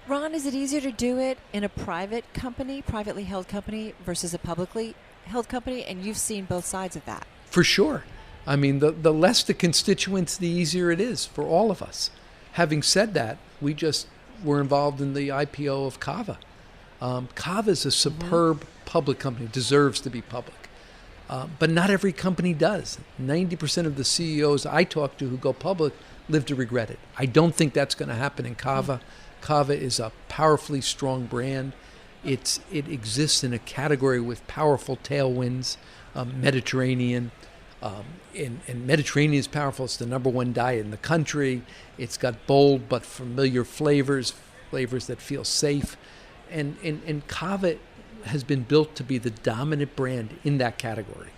Ron, is it easier to do it in a private company, privately held company, versus a publicly held company? And you've seen both sides of that. For sure. I mean, the less the constituents, the easier it is for all of us. Having said that, we just were involved in the IPO of Cava. Cava is a superb public company, deserves to be public. But not every company does. 90% of the CEOs I talk to who go public live to regret it. I don't think that's going to happen in Cava. Cava is a powerfully strong brand. It exists in a category with powerful tailwinds, Mediterranean. And Mediterranean is powerful. It's the number one diet in the country. It's got bold but familiar flavors that feel safe. And Cava has been built to be the dominant brand in that category.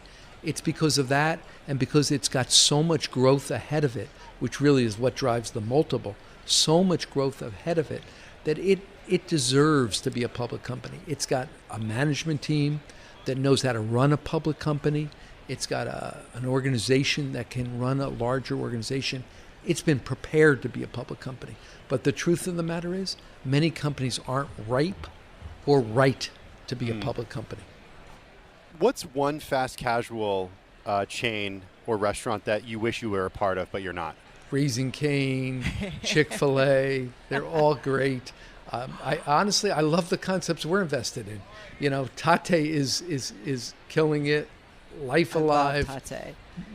It's because of that, and because it's got so much growth ahead of it, which really is what drives the multiple, so much growth ahead of it, that it deserves to be a public company. It's got a management team that knows how to run a public company. It's got an organization that can run a larger organization. It's been prepared to be a public company. But the truth of the matter is, many companies aren't ripe or right to be a public company. What's one fast casual chain or restaurant that you wish you were a part of, but you're not? Raising Cane, Chick-fil-A, they're all great. I honestly love the concepts we're invested in. Tate is killing it. Life Alive,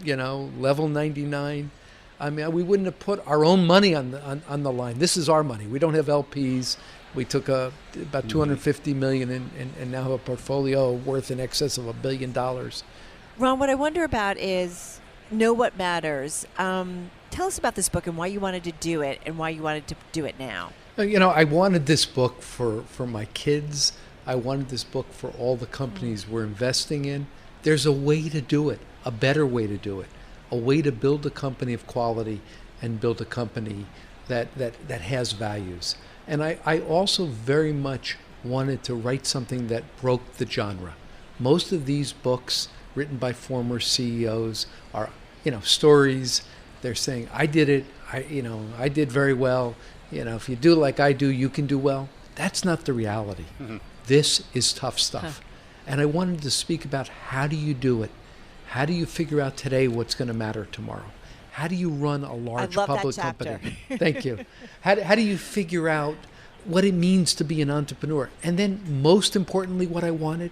Level 99. I mean, we wouldn't have put our own money on the line. This is our money. We don't have LPs. We took about $250 million and now have a portfolio worth in excess of $1 billion. Ron, what I wonder about is know what matters. Tell us about this book and why you wanted to do it and why you wanted to do it now. I wanted this book for my kids. I wanted this book for all the companies we're investing in. There's a way to do it, a better way to do it, a way to build a company of quality and build a company that has values. And I also very much wanted to write something that broke the genre. Most of these books written by former CEOs are, stories. They're saying, I did it, I did very well. If you do like I do, you can do well. That's not the reality. Mm-hmm. This is tough stuff. And I wanted to speak about how do you do it? How do you figure out today what's going to matter tomorrow? How do you run a large love that public chapter. company? Thank you. How do you figure out what it means to be an entrepreneur? And then most importantly, what I wanted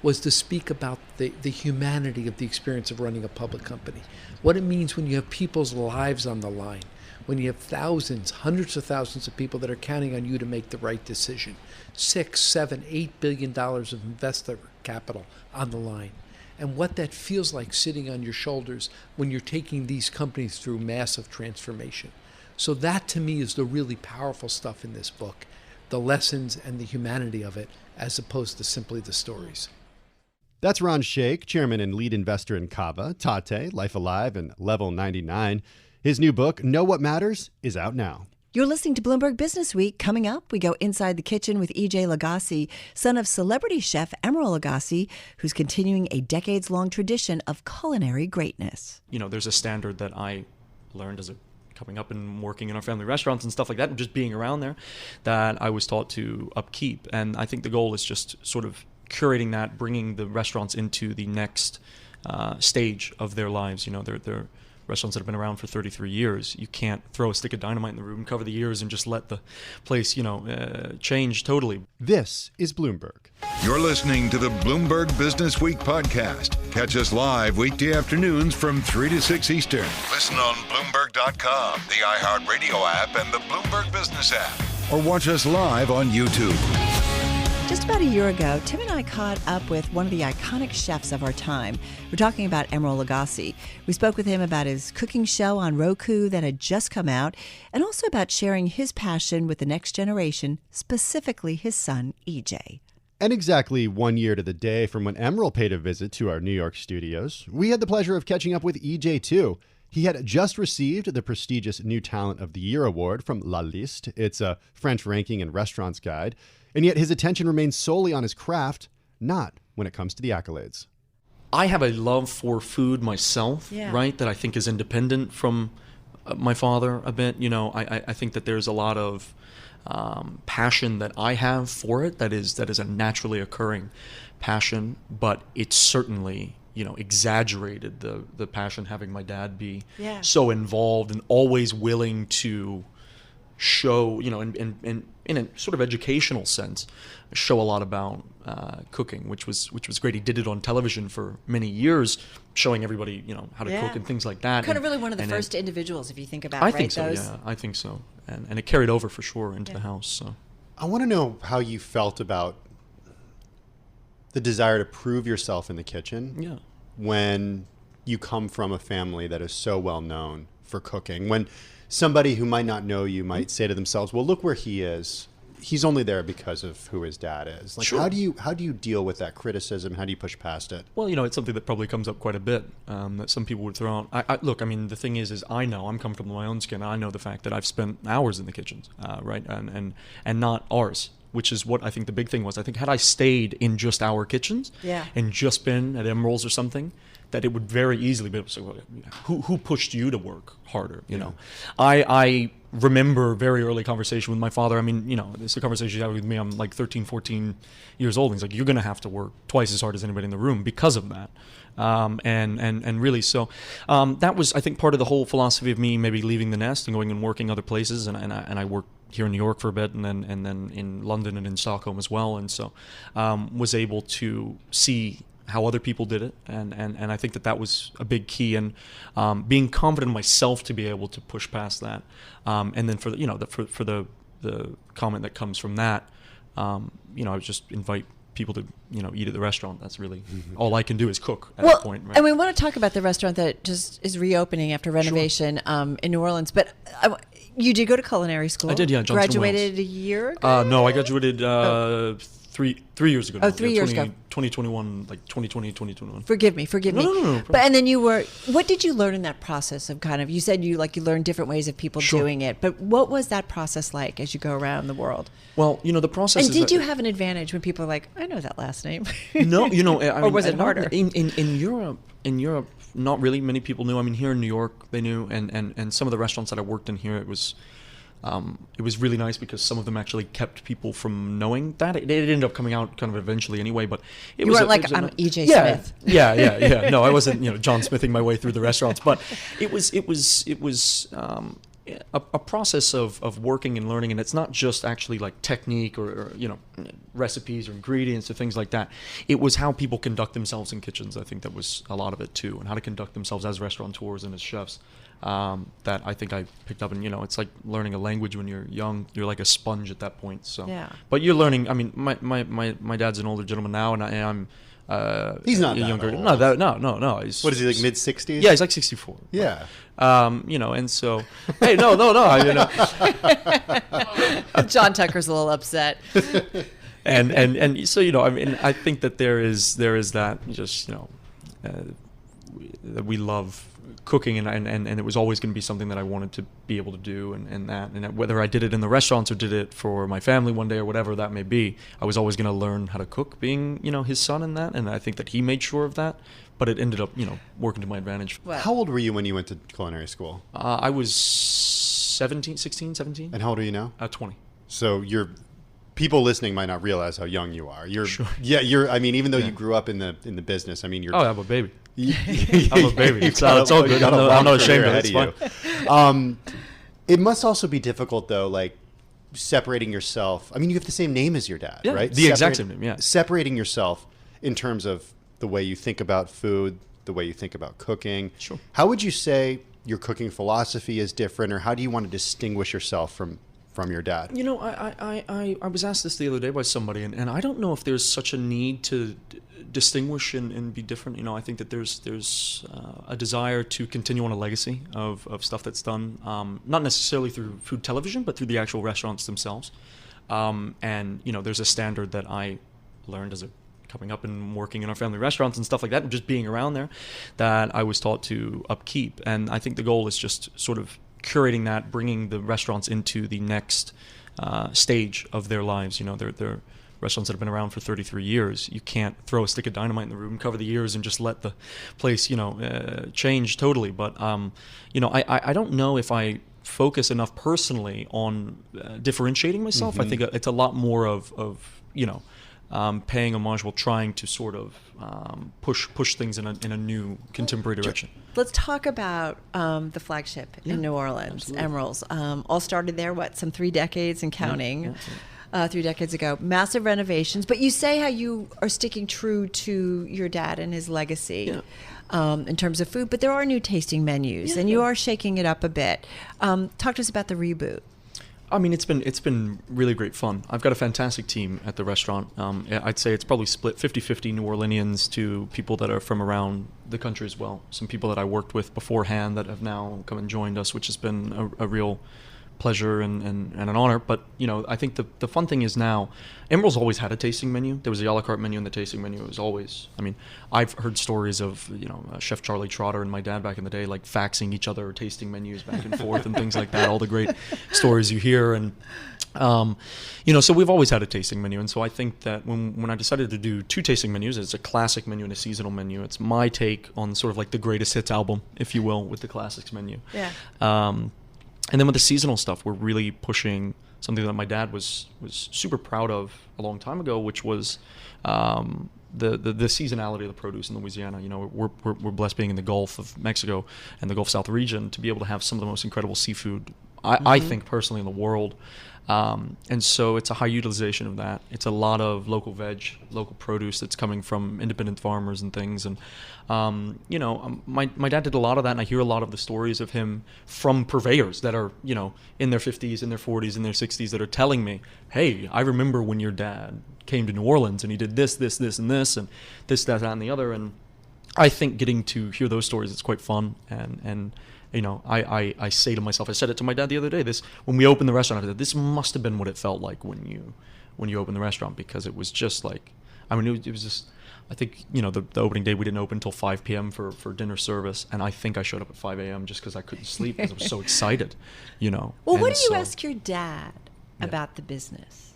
was to speak about the humanity of the experience of running a public company. What it means when you have people's lives on the line, when you have thousands, hundreds of thousands of people that are counting on you to make the right decision. $6, $7, $8 billion of investor capital on the line. And what that feels like sitting on your shoulders when you're taking these companies through massive transformation. So that to me is the really powerful stuff in this book, the lessons and the humanity of it, as opposed to simply the stories. That's Ron Shaich, chairman and lead investor in Kava, Tate, Life Alive, and Level 99. His new book, Know What Matters, is out now. You're listening to Bloomberg Businessweek. Coming up, we go inside the kitchen with E.J. Lagasse, son of celebrity chef Emeril Lagasse, who's continuing a decades-long tradition of culinary greatness. You know, there's a standard that I learned as a coming up and working in our family restaurants and stuff like that, and just being around there, that I was taught to upkeep. And I think the goal is just sort of curating that, bringing the restaurants into the next stage of their lives. You know, they're restaurants that have been around for 33 years. You can't throw a stick of dynamite in the room, cover the ears, and just let the place, change totally. This is Bloomberg. You're listening to the Bloomberg Businessweek podcast. Catch us live weekday afternoons from 3 to 6 Eastern. Listen on Bloomberg.com, the iHeartRadio app, and the Bloomberg Business App. Or watch us live on YouTube. Just about a year ago, Tim and I caught up with one of the iconic chefs of our time. We're talking about Emeril Lagasse. We spoke with him about his cooking show on Roku that had just come out, and also about sharing his passion with the next generation, specifically his son, EJ. And exactly 1 year to the day from when Emeril paid a visit to our New York studios, we had the pleasure of catching up with EJ too. He had just received the prestigious New Talent of the Year award from La Liste. It's a French ranking and restaurants guide. And yet his attention remains solely on his craft, not when it comes to the accolades. I have a love for food myself, right, that I think is independent from my father a bit. You know, I think that there's a lot of passion that I have for it that is a naturally occurring passion, but it's certainly, exaggerated the passion having my dad be so involved and always willing to show, and in a sort of educational sense, show a lot about cooking, which was great. He did it on television for many years, showing everybody, how to cook and things like that. Kind of really one of the first individuals, if you think about it, I think so, yeah, I think so. And it carried over for sure into the house. So I want to know how you felt about the desire to prove yourself in the kitchen when you come from a family that is so well known for cooking. When somebody who might not know you might say to themselves, well, look where he is. He's only there because of who his dad is. Like, how do you deal with that criticism? How do you push past it? Well, it's something that probably comes up quite a bit, that some people would throw out. Look, I mean, the thing is I know, I'm comfortable in my own skin. I know the fact that I've spent hours in the kitchens, right? And not ours, which is what I think the big thing was. I think had I stayed in just our kitchens and just been at Emeril's or something, that it would very easily be able to say, well, who pushed you to work harder? You know, I remember very early conversation with my father. I mean, it's a conversation he had with me. I'm like 13, 14 years old. And he's like, you're going to have to work twice as hard as anybody in the room because of that. And really, so that was, I think, part of the whole philosophy of me maybe leaving the nest and going and working other places. And I worked here in New York for a bit, and then in London and in Stockholm as well. And so was able to see how other people did it, and I think that was a big key, and being confident in myself to be able to push past that, and then for the comment that comes from that, I would just invite people to eat at the restaurant. That's really all I can do is cook at that point. Right? And we want to talk about the restaurant that just is reopening after renovation in New Orleans, but. You did go to culinary school. I did, yeah. Johnson graduated Wales. A year ago? No, I graduated 3 years ago. Oh, 3 years ago. 2021, like 2020, 2021. Forgive me. No. But and then what did you learn in that process of kind of, you said you learned different ways of people doing it, but what was that process like as you go around the world? Well, the process and did you have an advantage when people are like, I know that last name? No, or was it harder? In Europe, not really many people knew. I mean, here in New York, they knew, and some of the restaurants that I worked in here, it was it was really nice because some of them actually kept people from knowing that. It ended up coming out kind of eventually anyway, but it you was weren't like, I'm E.J. Yeah, Smith. yeah. No, I wasn't, John Smithing my way through the restaurants, but it was a process of working and learning, and it's not just actually like technique or recipes or ingredients or things like that. It was how people conduct themselves in kitchens. I think that was a lot of it too, and how to conduct themselves as restaurateurs and as chefs. That I think I picked up, and it's like learning a language when you're young. You're like a sponge at that point. So, yeah. But you're learning. I mean, my dad's an older gentleman now, and I'm. He's not younger. that old. No. He's, what is he, like mid-60s? Yeah, he's like 64. Yeah. And so, hey, no. John Tucker's a little upset. and so I think that there is that just that we love cooking, and it was always going to be something that I wanted to be able to do, and whether I did it in the restaurants or did it for my family one day or whatever that may be, I was always going to learn how to cook, being his son in that, and I think that he made sure of that. But it ended up working to my advantage. Well, how old were you when you went to culinary school? I was 16, 17. And how old are you now? 20. So people listening might not realize how young you are. Sure. I mean, even though you grew up in the business, I mean, you're. Oh, I'm a baby. I'm a baby. It's all good. I'm not ashamed of it. It's fine. It must also be difficult, though, like separating yourself. I mean, you have the same name as your dad, right? The exact same name, yeah. Separating yourself in terms of the way you think about food, the way you think about cooking. Sure. How would you say your cooking philosophy is different, or how do you want to distinguish yourself from your dad? I was asked this the other day by somebody, and I don't know if there's such a need to distinguish and be different. I think that there's a desire to continue on a legacy of stuff that's done, not necessarily through food television, but through the actual restaurants themselves. And there's a standard that I learned as coming up and working in our family restaurants and stuff like that, and just being around there, that I was taught to upkeep. And I think the goal is just sort of curating that, bringing the restaurants into the next stage of their lives. They're restaurants that have been around for 33 years. You can't throw a stick of dynamite in the room, cover the ears, and just let the place, change totally. But, I don't know if I focus enough personally on differentiating myself. I think it's a lot more of paying homage while trying to sort of push things in a new contemporary direction. Let's talk about the flagship in New Orleans, absolutely. Emeril's. All started there, some 3 decades and counting. Yeah. 3 decades ago. Massive renovations, but you say how you are sticking true to your dad and his legacy in terms of food, but there are new tasting menus, and you are shaking it up a bit. Talk to us about the reboot. I mean, it's been really great fun. I've got a fantastic team at the restaurant. I'd say it's probably split 50-50 New Orleanians to people that are from around the country as well. Some people that I worked with beforehand that have now come and joined us, which has been a real pleasure and an honor. But I think the fun thing is now Emeril's always had a tasting menu. There was the a la carte menu, and the tasting menu was always, I've heard stories of Chef Charlie Trotter and my dad back in the day, like faxing each other tasting menus back and forth and things like that, all the great stories you hear. And so we've always had a tasting menu. And so I think that when I decided to do 2 tasting menus, it's a classic menu and a seasonal menu. It's my take on sort of like the greatest hits album, if you will, with the classics menu. And then with the seasonal stuff, we're really pushing something that my dad was super proud of a long time ago, which was the seasonality of the produce in Louisiana. We're blessed being in the Gulf of Mexico and the Gulf South region to be able to have some of the most incredible seafood, I think personally, in the world. And so it's a high utilization of that. It's a lot of local veg, local produce that's coming from independent farmers and things. And, my dad did a lot of that, and I hear a lot of the stories of him from purveyors that are, in their 50s, in their 40s, in their 60s that are telling me, hey, I remember when your dad came to New Orleans and he did this, and this, and this, that, and the other. And I think getting to hear those stories is quite fun. And I say to myself, I said it to my dad the other day, when we opened the restaurant, I said, this must have been what it felt like when you opened the restaurant, because it was just like, it was just, I think, the opening day we didn't open until 5 p.m. for dinner service, and I think I showed up at 5 a.m. just because I couldn't sleep because I was so excited, Well, what do you ask your dad about the business?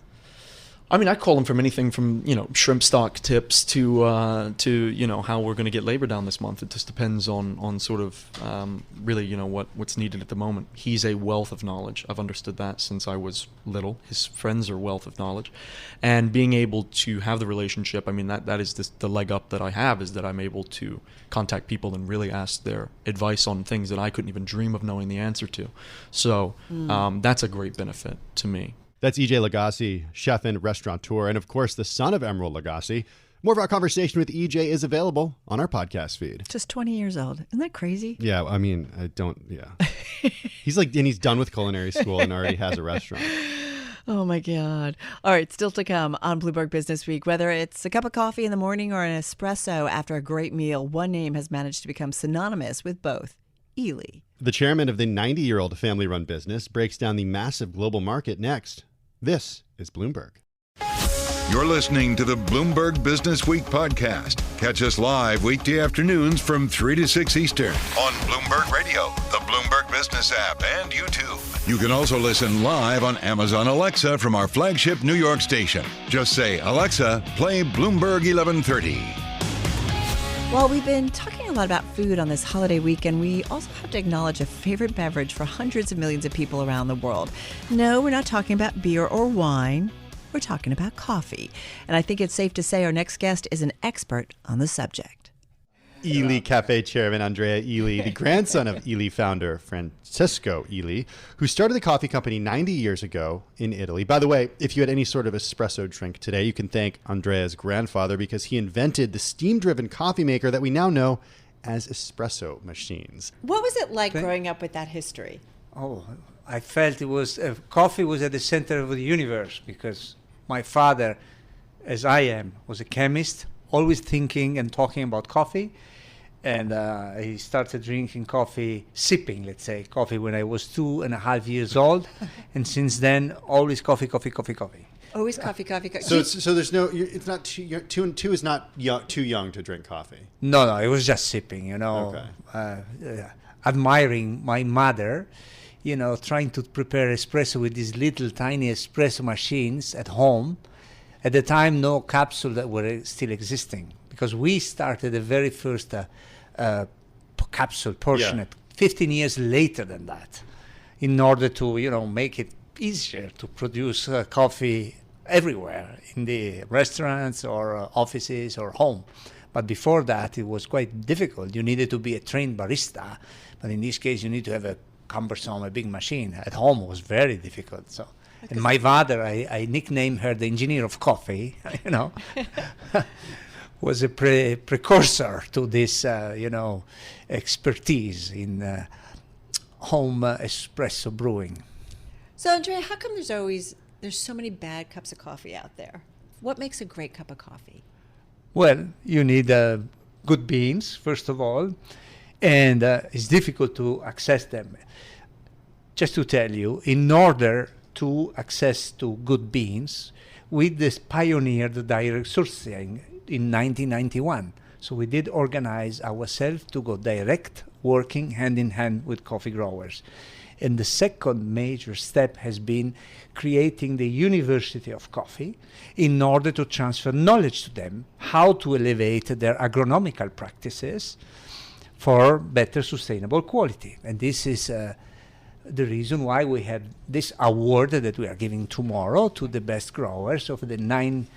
I mean, I call them from anything from, shrimp stock tips to how we're going to get labor down this month. It just depends on sort of really, what's needed at the moment. He's a wealth of knowledge. I've understood that since I was little. His friends are wealth of knowledge. And being able to have the relationship, I mean, that is the leg up that I have, is that I'm able to contact people and really ask their advice on things that I couldn't even dream of knowing the answer to. So that's a great benefit to me. That's EJ Lagasse, chef and restaurateur, and of course, the son of Emeril Lagasse. More of our conversation with EJ is available on our podcast feed. Just 20 years old. Isn't that crazy? Yeah, I mean, he's done with culinary school and already has a restaurant. Oh, my God. All right, still to come on Bloomberg Business Week. Whether it's a cup of coffee in the morning or an espresso after a great meal, one name has managed to become synonymous with both: Ely. The chairman of the 90-year-old family-run business breaks down the massive global market next. This is Bloomberg. You're listening to the Bloomberg Business Week podcast. Catch us live weekday afternoons from 3 to 6 Eastern on Bloomberg Radio, the Bloomberg Business App, and YouTube. You can also listen live on Amazon Alexa from our flagship New York station. Just say, Alexa, play Bloomberg 1130. Well, we've been talking a lot about food on this holiday weekend. We also have to acknowledge a favorite beverage for hundreds of millions of people around the world. No, we're not talking about beer or wine. We're talking about coffee. And I think it's safe to say our next guest is an expert on the subject. Ely Cafe chairman Andrea Ely, the grandson of Ely founder Francesco Ely, who started the coffee company 90 years ago in Italy. By the way, if you had any sort of espresso drink today, you can thank Andrea's grandfather because he invented the steam-driven coffee maker that we now know as espresso machines. What was it like growing up with that history? Oh, I felt it was coffee was at the center of the universe because my father, as I am, was a chemist, always thinking and talking about coffee. And he started drinking sipping coffee when I was 2.5 years old. And since then, always coffee. Always coffee. So there's no, it's not two is not too young to drink coffee. No, it was just sipping, Okay. Admiring my mother, trying to prepare espresso with these little tiny espresso machines at home. At the time, no capsule that were still existing because we started the very first capsule portion at 15 years later than that in order to, make it easier to produce coffee everywhere in the restaurants or offices or home. But before that, it was quite difficult. You needed to be a trained barista. But in this case, you need to have a big machine. At home, it was very difficult. So. And my mother, I nicknamed her the engineer of coffee, was a precursor to this, expertise in home espresso brewing. So, Andrea, how come there's so many bad cups of coffee out there? What makes a great cup of coffee? Well, you need good beans, first of all, and it's difficult to access them. Just to tell you, in order to access to good beans, we pioneered the direct sourcing in 1991. So we did organize ourselves to go direct, working hand in hand with coffee growers. And the second major step has been creating the University of Coffee in order to transfer knowledge to them, how to elevate their agronomical practices for better sustainable quality. And this is the reason why we have this award that we are giving tomorrow to the best growers of the 9,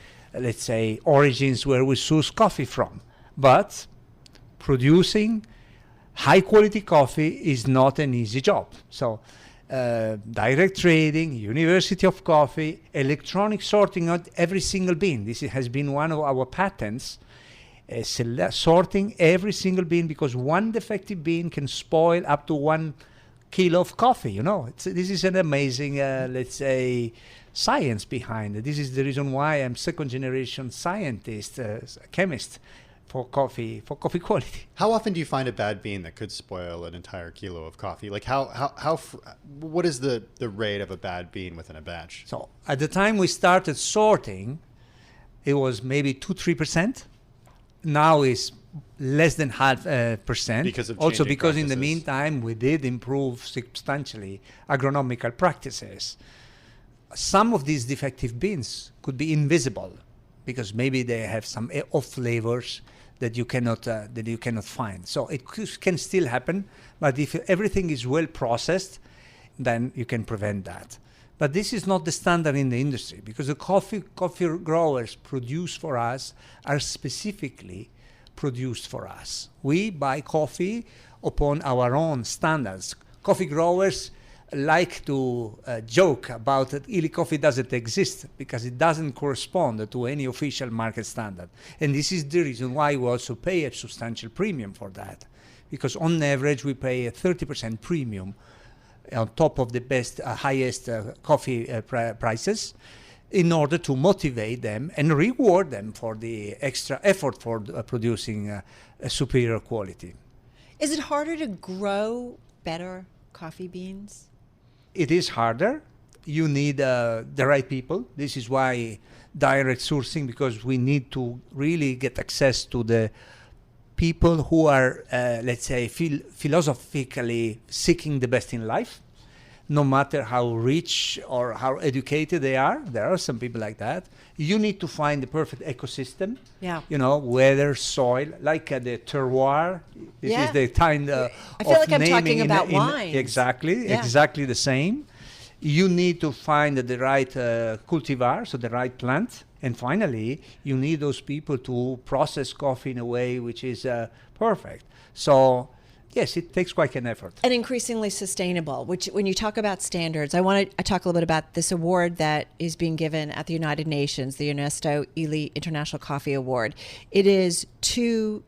origins where we source coffee from. But producing high quality coffee is not an easy job. So direct trading, University of Coffee, electronic sorting of every single bean. This has been one of our patents, sorting every single bean, because one defective bean can spoil up to 1 kilo of coffee. This is an amazing, science behind it. This is the reason why I'm second generation scientist, chemist for coffee quality. How often do you find a bad bean that could spoil an entire kilo of coffee? Like what is the rate of a bad bean within a batch? So at the time we started sorting, it was maybe 2-3%. Now it's less than 0.5%. Because of also because practices. In the meantime we did improve substantially agronomical practices. some of these defective beans could be invisible because maybe they have some off flavors that you cannot find. So it can still happen, but if everything is well processed, then you can prevent that. But this is not the standard in the industry because the coffee growers produce for us are specifically produced for us. We buy coffee upon our own standards. Coffee growers like to joke about that Illy coffee doesn't exist because it doesn't correspond to any official market standard. And this is the reason why we also pay a substantial premium for that. Because on average, we pay a 30% premium on top of the best, highest coffee prices in order to motivate them and reward them for the extra effort for producing a superior quality. Is it harder to grow better coffee beans? It is harder. You need the right people. This is why direct sourcing, because we need to really get access to the people who are, let's say, philosophically seeking the best in life, no matter how rich or how educated they are. There are some people like that. You need to find the perfect ecosystem. Yeah. Weather, soil, like the terroir. This is the kind of I feel like I'm naming talking about wines. Exactly the same. You need to find the right cultivar, so the right plant. And finally, you need those people to process coffee in a way which is perfect. So, yes, it takes quite an effort. And increasingly sustainable, which when you talk about standards, I want to talk a little bit about this award that is being given at the United Nations, the UNESCO Illy International Coffee Award. It is to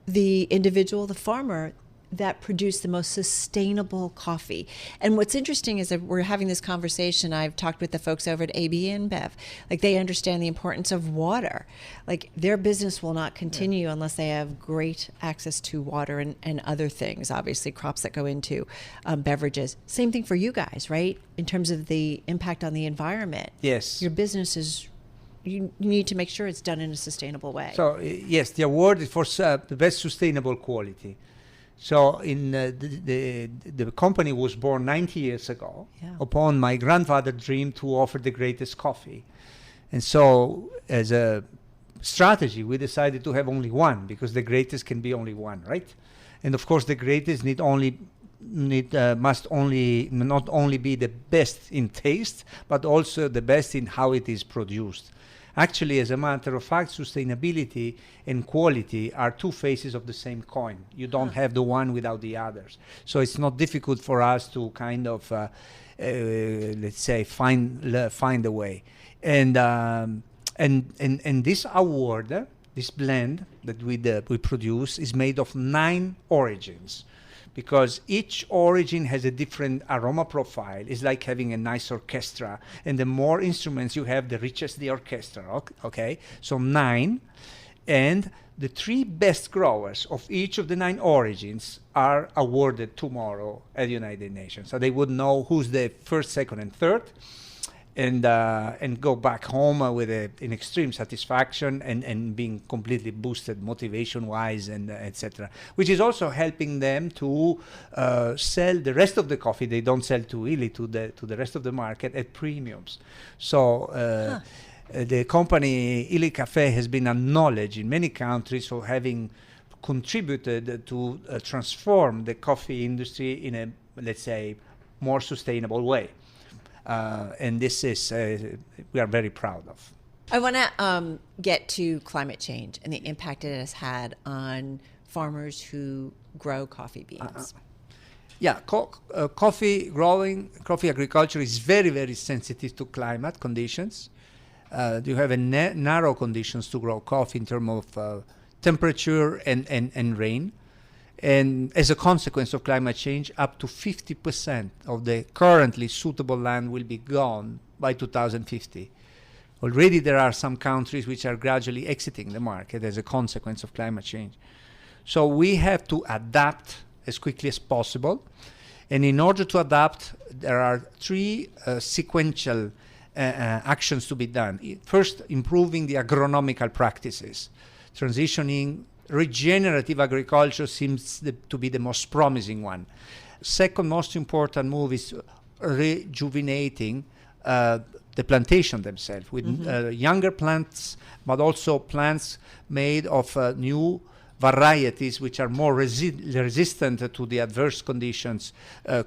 the individual, the farmer, that produce the most sustainable coffee. And what's interesting is that we're having this conversation. I've talked with the folks over at AB InBev. Like, they understand the importance of water. Like, their business will not continue unless they have great access to water and other things, obviously crops that go into beverages. Same thing for you guys, right? In terms of the impact on the environment. Yes. Your business is, you need to make sure it's done in a sustainable way. So, yes, the award is for the best sustainable quality. So the company was born 90 years ago upon my grandfather's dream to offer the greatest coffee. And so as a strategy, we decided to have only one because the greatest can be only one, right? And of course, the greatest must not only be the best in taste, but also the best in how it is produced. Actually, as a matter of fact, sustainability and quality are two faces of the same coin. You don't have the one without the others. So it's not difficult for us to kind of, let's say, find a way. And this award, this blend that we produce, is made of 9 origins. Because each origin has a different aroma profile. It's like having a nice orchestra. And the more instruments you have, the richer the orchestra, okay? So 9. And the 3 best growers of each of the 9 origins are awarded tomorrow at the United Nations. So they would know who's the first, second, and third. And go back home with an extreme satisfaction and being completely boosted motivation-wise and etc. Which is also helping them to sell the rest of the coffee they don't sell to Illy to the rest of the market at premiums. So the company Illy Cafe has been acknowledged in many countries for having contributed to transform the coffee industry in a, let's say, more sustainable way. And this is, we are very proud of. I want to get to climate change and the impact it has had on farmers who grow coffee beans. Coffee agriculture is very, very sensitive to climate conditions. You have narrow conditions to grow coffee in terms of temperature and rain. And as a consequence of climate change, up to 50% of the currently suitable land will be gone by 2050. Already there are some countries which are gradually exiting the market as a consequence of climate change. So we have to adapt as quickly as possible. And in order to adapt, there are 3 sequential actions to be done. First, improving the agronomical practices, transitioning. Regenerative agriculture seems to be the most promising one. Second most important move is rejuvenating the plantation themselves, with younger plants, but also plants made of new varieties which are more resistant to the adverse conditions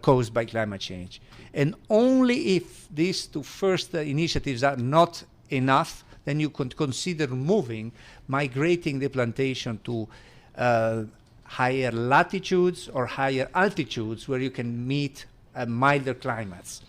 caused by climate change. And only if these two first initiatives are not enough, then you could consider migrating the plantation to higher latitudes or higher altitudes where you can meet milder climates.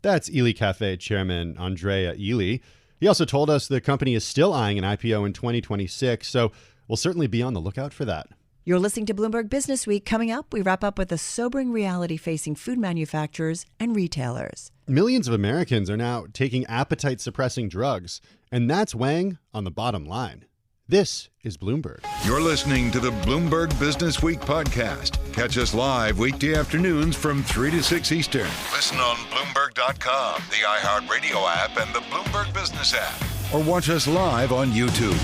That's Ely Cafe chairman Andrea Ely. He also told us the company is still eyeing an IPO in 2026, so we'll certainly be on the lookout for that. You're listening to Bloomberg Businessweek. Coming up, we wrap up with a sobering reality facing food manufacturers and retailers. Millions of Americans are now taking appetite-suppressing drugs, and that's weighing on the bottom line. This is Bloomberg. You're listening to the Bloomberg Businessweek podcast. Catch us live weekday afternoons from 3 to 6 Eastern. Listen on Bloomberg.com, the iHeartRadio app, and the Bloomberg Business App. Or watch us live on YouTube.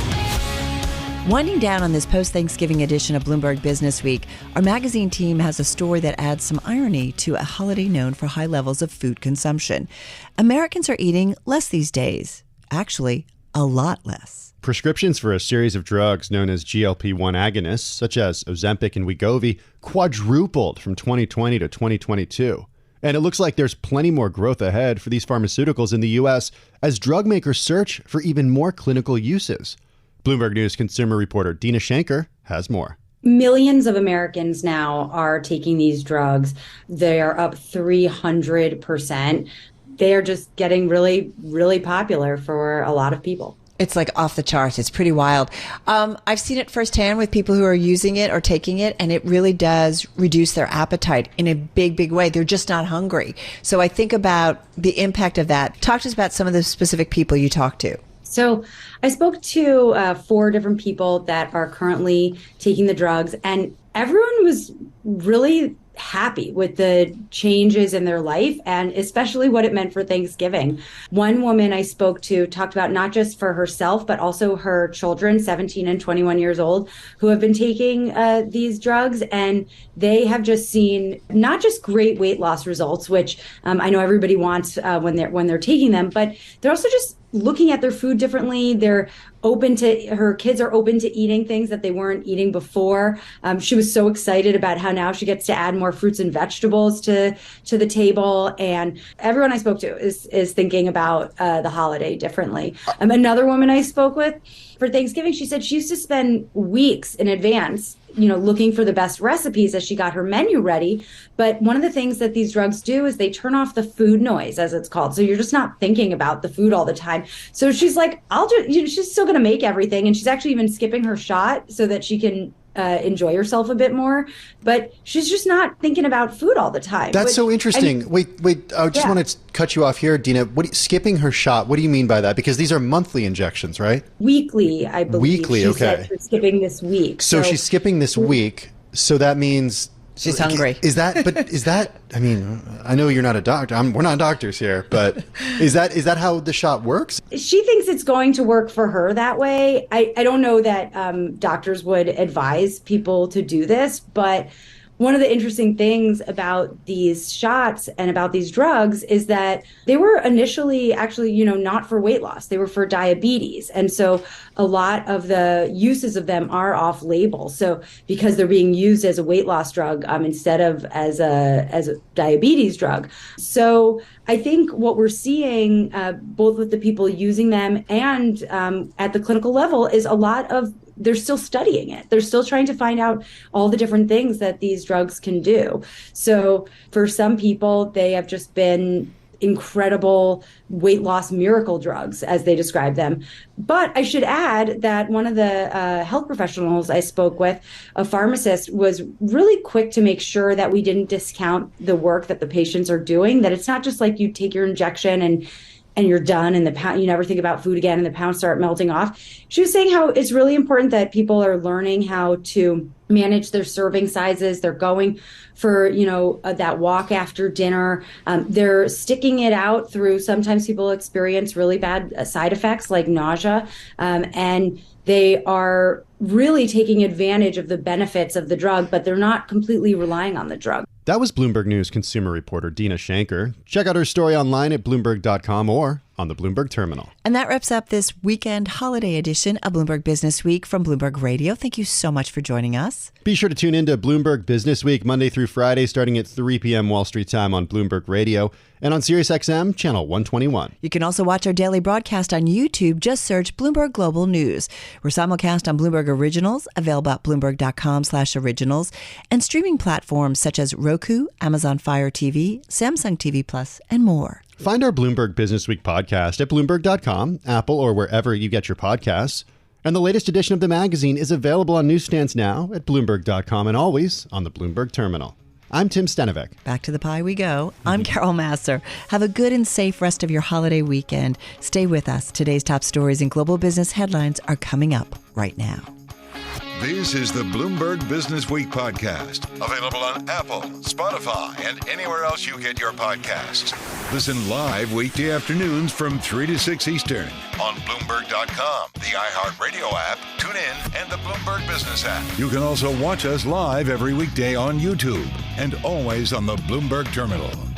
Winding down on this post-Thanksgiving edition of Bloomberg Businessweek, our magazine team has a story that adds some irony to a holiday known for high levels of food consumption. Americans are eating less these days. Actually, a lot less. Prescriptions for a series of drugs known as GLP-1 agonists, such as Ozempic and Wegovy, quadrupled from 2020 to 2022. And it looks like there's plenty more growth ahead for these pharmaceuticals in the U.S. as drug makers search for even more clinical uses. Bloomberg News consumer reporter Dina Shanker has more. Millions of Americans now are taking these drugs. They are up 300%. They are just getting really, really popular for a lot of people. It's like off the charts. It's pretty wild. I've seen it firsthand with people who are using it or taking it, and it really does reduce their appetite in a big, big way. They're just not hungry. So I think about the impact of that. Talk to us about some of the specific people you talk to. So I spoke to 4 different people that are currently taking the drugs, and everyone was really happy with the changes in their life and especially what it meant for Thanksgiving. One woman I spoke to talked about not just for herself, but also her children, 17 and 21 years old, who have been taking these drugs. And they have just seen not just great weight loss results, which I know everybody wants when they're taking them, but they're also just looking at their food differently. Her kids are open to eating things that they weren't eating before. She was so excited about how now she gets to add more fruits and vegetables to the table. And everyone I spoke to is thinking about the holiday differently. Another woman I spoke with for Thanksgiving, she said she used to spend weeks in advance looking for the best recipes as she got her menu ready. But one of the things that these drugs do is they turn off the food noise, as it's called. So you're just not thinking about the food all the time. So she's like, she's still going to make everything. And she's actually even skipping her shot so that she can enjoy herself a bit more. But she's just not thinking about food all the time. That's so interesting. Wait, I just want to cut you off here, Dina. Skipping her shot, what do you mean by that? Because these are monthly injections, right? Weekly, I believe. Weekly, okay. Said she's skipping this week. So she's skipping this week. So that means she's hungry. Is that, I mean, I know you're not a doctor. We're not doctors here, but is that how the shot works? She thinks it's going to work for her that way. I don't know that doctors would advise people to do this, but one of the interesting things about these shots and about these drugs is that they were initially actually, not for weight loss. They were for diabetes. And so a lot of the uses of them are off label. So because they're being used as a weight loss drug instead of as a diabetes drug. So I think what we're seeing both with the people using them and at the clinical level is a lot of they're still studying it. They're still trying to find out all the different things that these drugs can do. So for some people, they have just been incredible weight loss miracle drugs, as they describe them. But I should add that one of the health professionals I spoke with, a pharmacist, was really quick to make sure that we didn't discount the work that the patients are doing, that it's not just like you take your injection and you're done and you never think about food again and the pounds start melting off. She was saying how it's really important that people are learning how to manage their serving sizes. They're going for, that walk after dinner. They're sticking it out through, sometimes people experience really bad side effects like nausea. And they are really taking advantage of the benefits of the drug, but they're not completely relying on the drug. That was Bloomberg News consumer reporter Dina Shanker. Check out her story online at Bloomberg.com or on the Bloomberg Terminal. And that wraps up this weekend holiday edition of Bloomberg Business Week from Bloomberg Radio. Thank you so much for joining us. Be sure to tune in to Bloomberg Business Week Monday through Friday starting at 3 p.m. Wall Street time on Bloomberg Radio and on Sirius XM channel 121. You can also watch our daily broadcast on YouTube. Just search Bloomberg Global News. We're simulcast on Bloomberg Originals, available at Bloomberg.com/originals, and streaming platforms such as Roku, Amazon Fire TV, Samsung TV Plus, and more. Find our Bloomberg Business Week podcast at Bloomberg.com, Apple, or wherever you get your podcasts. And the latest edition of the magazine is available on newsstands now at Bloomberg.com and always on the Bloomberg Terminal. I'm Tim Stenovec. Back to the pie we go. I'm Carol Massar. Have a good and safe rest of your holiday weekend. Stay with us. Today's top stories and global business headlines are coming up right now. This is the Bloomberg Business Week podcast, available on Apple, Spotify, and anywhere else you get your podcasts. Listen live weekday afternoons from 3 to 6 Eastern on Bloomberg.com, the iHeartRadio app, TuneIn, and the Bloomberg Business App. You can also watch us live every weekday on YouTube and always on the Bloomberg Terminal.